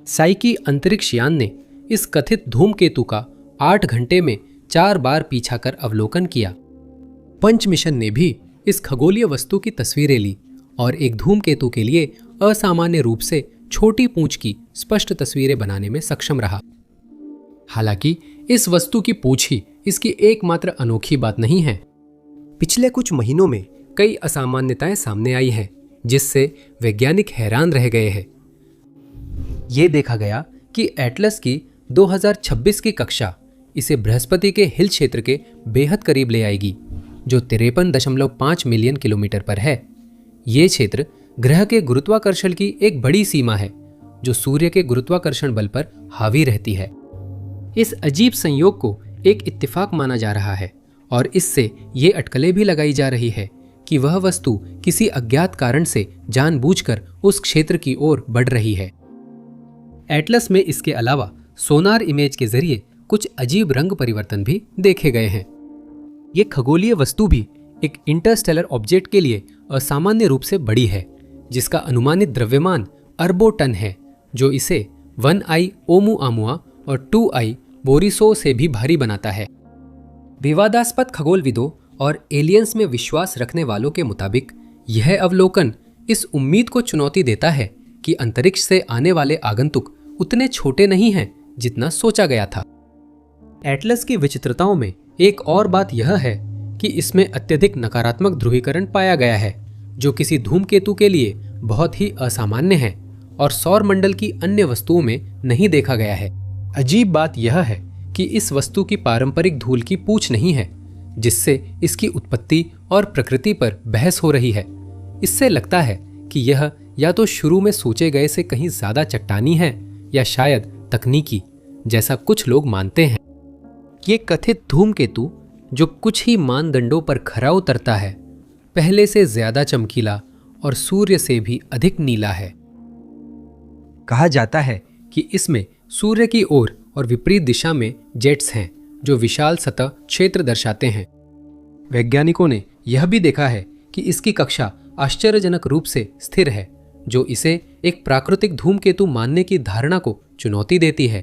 साइकी अंतरिक्ष यान ने इस कथित धूमकेतु का 8 घंटे में 4 बार पीछा कर अवलोकन किया। पंच मिशन ने भी इस खगोलीय वस्तु की तस्वीरें ली और एक धूमकेतु के लिए असामान्य रूप से छोटी पूंछ की स्पष्ट तस्वीरें बनाने में सक्षम रहा। हालांकि इस वस्तु की पूंछ ही इसकी एकमात्र अनोखी बात नहीं है। पिछले कुछ महीनों में कई असामान्यताएं सामने आई हैं, जिससे वैज्ञानिक हैरान रह गए हैं। ये देखा गया कि एटलस की 2026 की कक्षा इसे बृहस्पति के हिल क्षेत्र के बेहद करीब ले आएगी, जो 53.5 मिलियन किलोमीटर पर है। ये क्षेत्र ग्रह के गुरुत्वाकर्षण की एक बड़ी सीमा है, जो सूर्य के गुरुत्वाकर्षण बल पर हावी रहती है। इस अजीब संयोग को एक इत्तेफाक माना जा रहा है और इससे ये अटकलें भी लगाई जा रही है कि वह वस्तु किसी अज्ञात कारण से जानबूझकर उस क्षेत्र की ओर बढ़ रही है। एटलस में इसके अलावा सोनार इमेज के जरिए कुछ अजीब रंग परिवर्तन भी देखे गए हैं। ये खगोलीय वस्तु भी एक इंटरस्टेलर ऑब्जेक्ट के लिए असामान्य रूप से बड़ी है, जिसका अनुमानित द्रव्यमान अरबों टन है, जो इसे 1I ओमुआमुआ और 2I बोरिसो से भी भारी बनाता है। विवादास्पद खगोलविदों और एलियंस में विश्वास रखने वालों के मुताबिक यह अवलोकन इस उम्मीद को चुनौती देता है कि अंतरिक्ष से आने वाले आगंतुक उतने छोटे नहीं हैं जितना सोचा गया था। एटलस की विचित्रताओं में एक और बात यह है कि इसमें अत्यधिक नकारात्मक ध्रुवीकरण पाया गया है, जो किसी धूमकेतु के लिए बहुत ही असामान्य है और सौर मंडल की अन्य वस्तुओं में नहीं देखा गया है। अजीब बात यह है कि इस वस्तु की पारंपरिक धूल की पूंछ नहीं है, जिससे इसकी उत्पत्ति और प्रकृति पर बहस हो रही है। इससे लगता है कि यह या तो शुरू में सोचे गए से कहीं ज्यादा चट्टानी है या शायद तकनीकी, जैसा कुछ लोग मानते हैं। ये कथित धूमकेतु, जो कुछ ही मानदंडों पर खरा उतरता है, पहले से ज्यादा चमकीला और सूर्य से भी अधिक नीला है। कहा जाता है कि इसमें सूर्य की ओर और विपरीत दिशा में जेट्स हैं, जो विशाल सतह क्षेत्र दर्शाते हैं। वैज्ञानिकों ने यह भी देखा है कि इसकी कक्षा आश्चर्यजनक रूप से स्थिर है, जो इसे एक प्राकृतिक धूमकेतु मानने की धारणा को चुनौती देती है।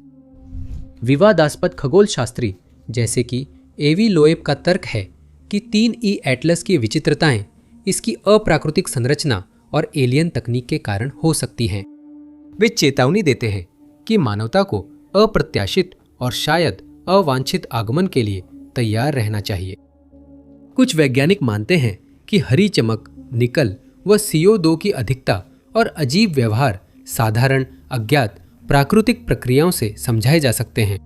विवादास्पद खगोलशास्त्री जैसे कि एवी लोएब का तर्क है कि 3E एटलस की विचित्रताएं इसकी अप्राकृतिक संरचना और एलियन तकनीक के कारण हो सकती हैं। वे चेतावनी देते हैं कि मानवता को अप्रत्याशित और शायद अवांछित आगमन के लिए तैयार रहना चाहिए। कुछ वैज्ञानिक मानते हैं कि हरी चमक, निकल व CO2 की अधिकता और अजीब व्यवहार साधारण अज्ञात प्राकृतिक प्रक्रियाओं से समझाए जा सकते हैं।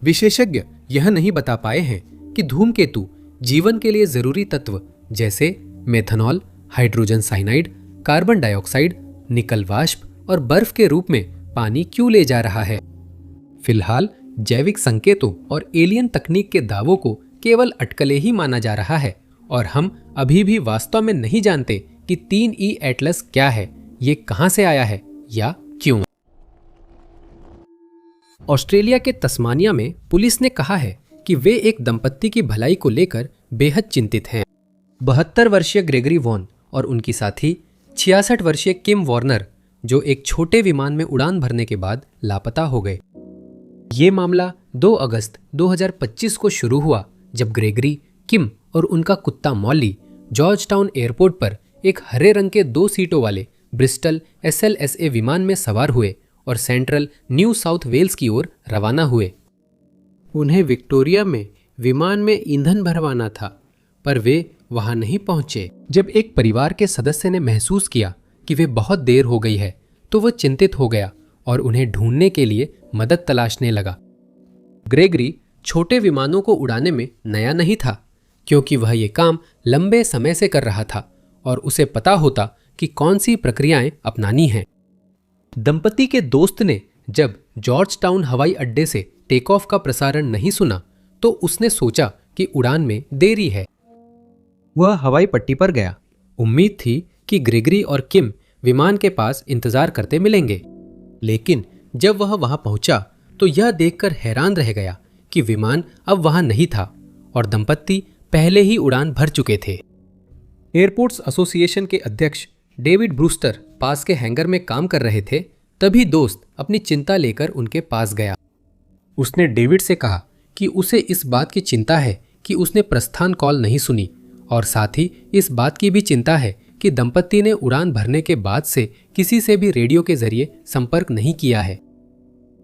विशेषज्ञ यह नहीं बता पाए हैं कि धूमकेतु जीवन के लिए जरूरी तत्व जैसे methanol, hydrogen cyanide, carbon dioxide, निकल वाष्प और बर्फ के रूप में पानी क्यों ले जा रहा है। फिलहाल जैविक संकेतों और एलियन तकनीक के दावों को केवल अटकलें ही माना जा रहा है और हम अभी भी वास्तव में नहीं जानते कि 3E एटलस क्या है, ये कहां से आया है या क्यों। ऑस्ट्रेलिया के तस्मानिया में पुलिस ने कहा है कि वे एक दंपत्ति की भलाई को लेकर बेहद चिंतित हैं। 72 वर्षीय ग्रेगरी वॉन और उनकी साथी 66 वर्षीय किम वॉर्नर, जो एक छोटे विमान में उड़ान भरने के बाद लापता हो गए। ये मामला 2 अगस्त 2025 को शुरू हुआ, जब ग्रेगरी, किम और उनका कुत्ता मॉली जॉर्ज टाउन एयरपोर्ट पर एक हरे रंग के 2 सीटों वाले ब्रिस्टल SLSA विमान में सवार हुए और सेंट्रल न्यू साउथ वेल्स की ओर रवाना हुए। उन्हें विक्टोरिया में विमान में ईंधन भरवाना था, पर वे वहां नहीं पहुंचे। जब एक परिवार के सदस्य ने महसूस किया कि वे बहुत देर हो गई है, तो वह चिंतित हो गया और उन्हें ढूंढने के लिए मदद तलाशने लगा। ग्रेगरी छोटे विमानों को उड़ाने में नया नहीं था, क्योंकि वह ये काम लंबे समय से कर रहा था और उसे पता होता कि कौन सी प्रक्रियाएं अपनानी हैं। दंपति के दोस्त ने जब जॉर्ज टाउन हवाई अड्डे से टेक ऑफ का प्रसारण नहीं सुना, तो उसने सोचा कि उड़ान में देरी है। वह हवाई पट्टी पर गया। उम्मीद थी कि ग्रेगरी और किम विमान के पास इंतजार करते मिलेंगे, लेकिन जब वह वहां पहुंचा तो यह देखकर हैरान रह गया कि विमान अब वहां नहीं था और दंपत्ति पहले ही उड़ान भर चुके थे। एयरपोर्ट्स एसोसिएशन के अध्यक्ष डेविड ब्रूस्टर पास के हैंगर में काम कर रहे थे, तभी दोस्त अपनी चिंता लेकर उनके पास गया। उसने डेविड से कहा कि उसे इस बात की चिंता है कि उसने प्रस्थान कॉल नहीं सुनी और साथ ही इस बात की भी चिंता है कि दंपत्ति ने उड़ान भरने के बाद से किसी से भी रेडियो के जरिए संपर्क नहीं किया है।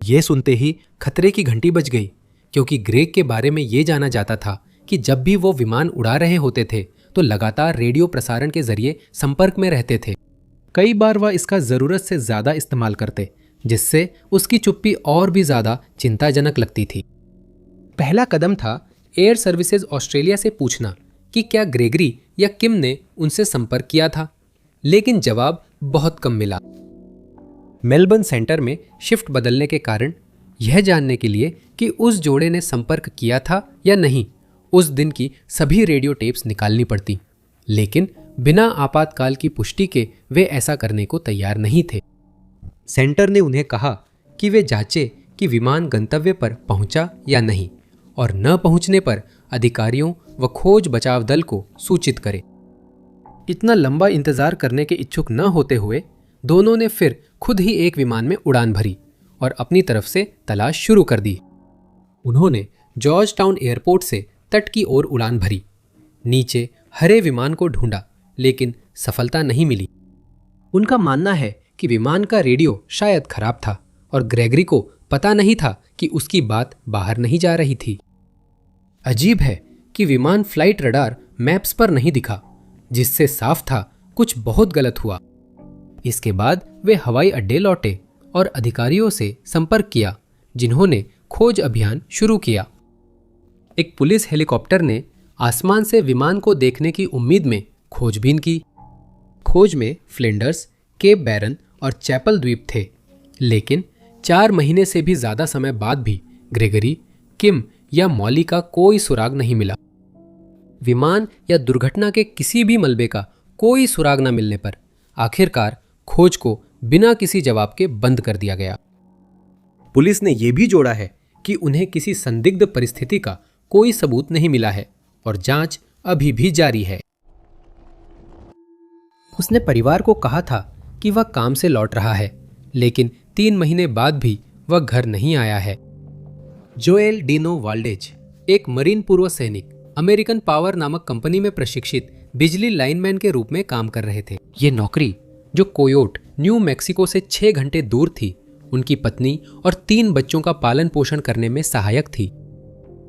यह सुनते ही खतरे की घंटी बज गई, क्योंकि ग्रेग के बारे में यह जाना जाता था कि जब भी वो विमान उड़ा रहे होते थे तो लगातार रेडियो प्रसारण के जरिए संपर्क में रहते थे। कई बार वह इसका जरूरत से ज्यादा इस्तेमाल करते, जिससे उसकी चुप्पी और भी ज्यादा चिंताजनक लगती थी। पहला कदम था एयर सर्विसेज ऑस्ट्रेलिया से पूछना कि क्या ग्रेगरी या किम ने उनसे संपर्क किया था, लेकिन जवाब बहुत कम मिला। मेलबर्न सेंटर में शिफ्ट बदलने के कारण यह जानने के लिए कि उस जोड़े ने संपर्क किया था या नहीं, उस दिन की सभी रेडियो टेप्स निकालनी पड़ती, लेकिन बिना आपातकाल की पुष्टि के वे ऐसा करने को तैयार नहीं थे। सेंटर ने उन्हें कहा कि वे जांचे कि विमान गंतव्य पर पहुंचा या नहीं, और न पहुंचने पर अधिकारियों व खोज बचाव दल को सूचित करे। इतना लंबा इंतजार करने के इच्छुक न होते हुए दोनों ने फिर खुद ही एक विमान में उड़ान भरी और अपनी तरफ से तलाश शुरू कर दी। उन्होंने जॉर्ज टाउन एयरपोर्ट से तट की ओर उड़ान भरी। नीचे हरे विमान को ढूंढा, लेकिन सफलता नहीं मिली। उनका मानना है कि विमान का रेडियो शायद खराब था और ग्रेगरी को पता नहीं था कि उसकी बात बाहर नहीं जा रही थी। अजीब है कि विमान फ्लाइट रडार मैप्स पर नहीं दिखा, जिससे साफ था कुछ बहुत गलत हुआ। इसके बाद वे हवाई अड्डे लौटे और अधिकारियों से संपर्क किया, जिन्होंने खोज अभियान शुरू किया। एक पुलिस हेलीकॉप्टर ने आसमान से विमान को देखने की उम्मीद में खोजबीन की। खोज में फ्लिंडर्स, केप बैरन और चैपल द्वीप थे, लेकिन 4 महीने से भी ज्यादा समय बाद भी ग्रेगरी, किम या मॉली का कोई सुराग नहीं मिला। विमान या दुर्घटना के किसी भी मलबे का कोई सुराग न मिलने पर आखिरकार खोज को बिना किसी जवाब के बंद कर दिया गया। पुलिस ने यह भी जोड़ा है कि उन्हें किसी संदिग्ध परिस्थिति का कोई सबूत नहीं मिला है और जांच अभी भी जारी है। उसने परिवार को कहा था कि वह काम से लौट रहा है, लेकिन 3 महीने बाद भी वह घर नहीं आया है। जोएल डीनो वाल्डेज एक मरीन पूर्व सैनिक अमेरिकन पावर नामक कंपनी में प्रशिक्षित बिजली लाइनमैन के रूप में काम कर रहे थे। ये नौकरी, जो कोयोट, न्यू मैक्सिको से 6 घंटे दूर थी, उनकी पत्नी और 3 बच्चों का पालन पोषण करने में सहायक थी।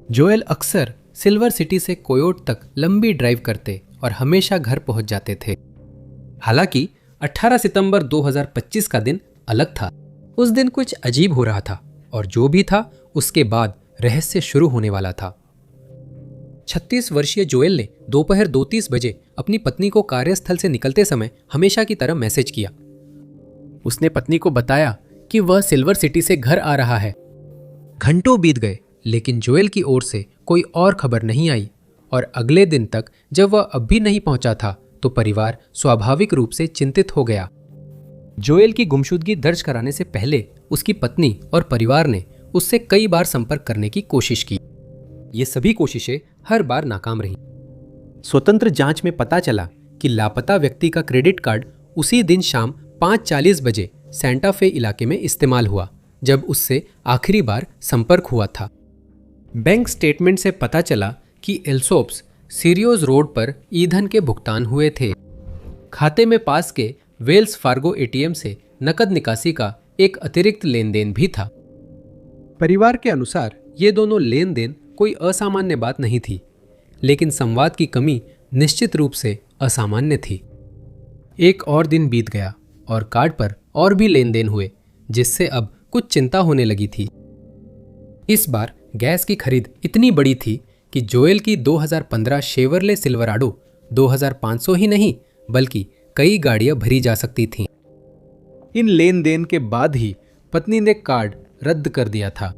जोएल अक्सर सिल्वर सिटी से कोयोट तक लंबी ड्राइव करते और हमेशा घर पहुंच जाते थे। हालांकि 18 सितंबर 2025 का दिन अलग था। उस दिन कुछ अजीब हो रहा था और जो भी था उसके बाद रहस्य शुरू होने वाला था। 36 वर्षीय जोएल ने दोपहर 2:30 बजे अपनी पत्नी को कार्यस्थल से निकलते समय हमेशा की तरह मैसेज किया। उसने पत्नी को बताया कि वह सिल्वर सिटी से घर आ रहा है। घंटों बीत गए, लेकिन जोएल की ओर से कोई और खबर नहीं आई और अगले दिन तक जब वह अब भी नहीं पहुंचा था तो परिवार स्वाभाविक रूप से चिंतित हो गया। जोएल की गुमशुदगी दर्ज कराने से पहले उसकी पत्नी और परिवार ने उससे कई बार संपर्क करने की कोशिश की। ये सभी कोशिशें हर बार नाकाम रहीं। स्वतंत्र जांच में पता चला कि लापता व्यक्ति का क्रेडिट कार्ड उसी दिन शाम 5:40 बजे सेंटा फे इलाके में इस्तेमाल हुआ, जब उससे आखिरी बार संपर्क हुआ था। बैंक स्टेटमेंट से पता चला कि एल्सोप्स सीरियोज रोड पर ईंधन के भुगतान हुए थे। खाते में पास के वेल्स फार्गो एटीएम से नकद निकासी का एक अतिरिक्त लेन देन भी था। परिवार के अनुसार ये दोनों लेन देन कोई असामान्य बात नहीं थी, लेकिन संवाद की कमी निश्चित रूप से असामान्य थी। एक और दिन बीत गया और कार्ड पर और भी लेन देन हुए, जिससे अब कुछ चिंता होने लगी थी। इस बार गैस की खरीद इतनी बड़ी थी कि जोएल की 2015 शेवरले सिल्वराडो 2500 ही नहीं बल्कि कई गाड़ियां भरी जा सकती थीं। इन लेन देन के बाद ही पत्नी ने कार्ड रद्द कर दिया था।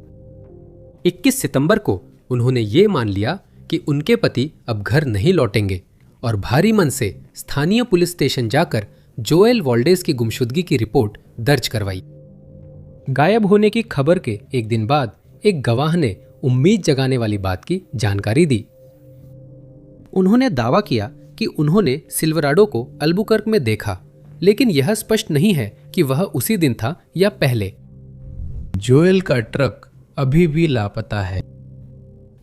21 सितंबर को उन्होंने ये मान लिया कि उनके पति अब घर नहीं लौटेंगे और भारी मन से स्थानीय पुलिस स्टेशन जाकर जोएल वाल्डेज की गुमशुदगी की रिपोर्ट दर्ज करवाई। गायब होने की खबर के एक दिन बाद एक गवाह ने उम्मीद जगाने वाली बात की जानकारी दी। उन्होंने दावा किया कि उन्होंने सिल्वराडो को अल्बुकर्क में देखा, लेकिन यह स्पष्ट नहीं है कि वह उसी दिन था या पहले। जोएल का ट्रक अभी भी लापता है।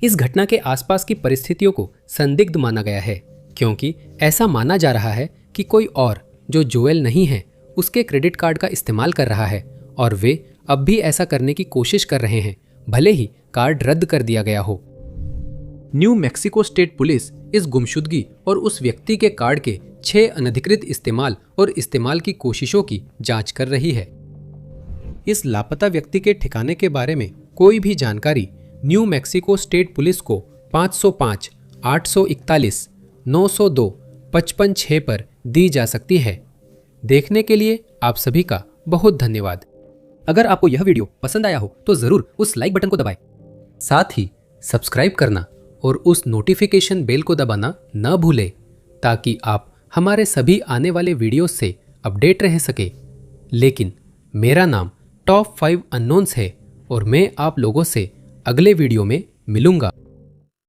इस घटना के आसपास की परिस्थितियों को संदिग्ध माना गया है, क्योंकि ऐसा माना जा रहा है कि कोई और जो जोएल नहीं है उसके क्रेडिट कार्ड का इस्तेमाल कर रहा है और वे अब भी ऐसा करने की कोशिश कर रहे हैं, भले ही कार्ड रद्द कर दिया गया हो। न्यू मैक्सिको स्टेट पुलिस इस गुमशुदगी और उस व्यक्ति के कार्ड के 6 अनधिकृत इस्तेमाल और इस्तेमाल की कोशिशों की जांच कर रही है। इस लापता व्यक्ति के ठिकाने के बारे में कोई भी जानकारी न्यू मैक्सिको स्टेट पुलिस को 505, 841, 902, 55 पर दी जा सकती है। देखने के लिए आप सभी का बहुत धन्यवाद। अगर आपको यह वीडियो पसंद आया हो तो जरूर उस लाइक बटन को दबाएं। साथ ही सब्सक्राइब करना और उस नोटिफिकेशन बेल को दबाना न भूलें, ताकि आप हमारे सभी आने वाले वीडियोस से अपडेट रह सके। लेकिन मेरा नाम टॉप 5 अननोन्स है और मैं आप लोगों से अगले वीडियो में मिलूंगा।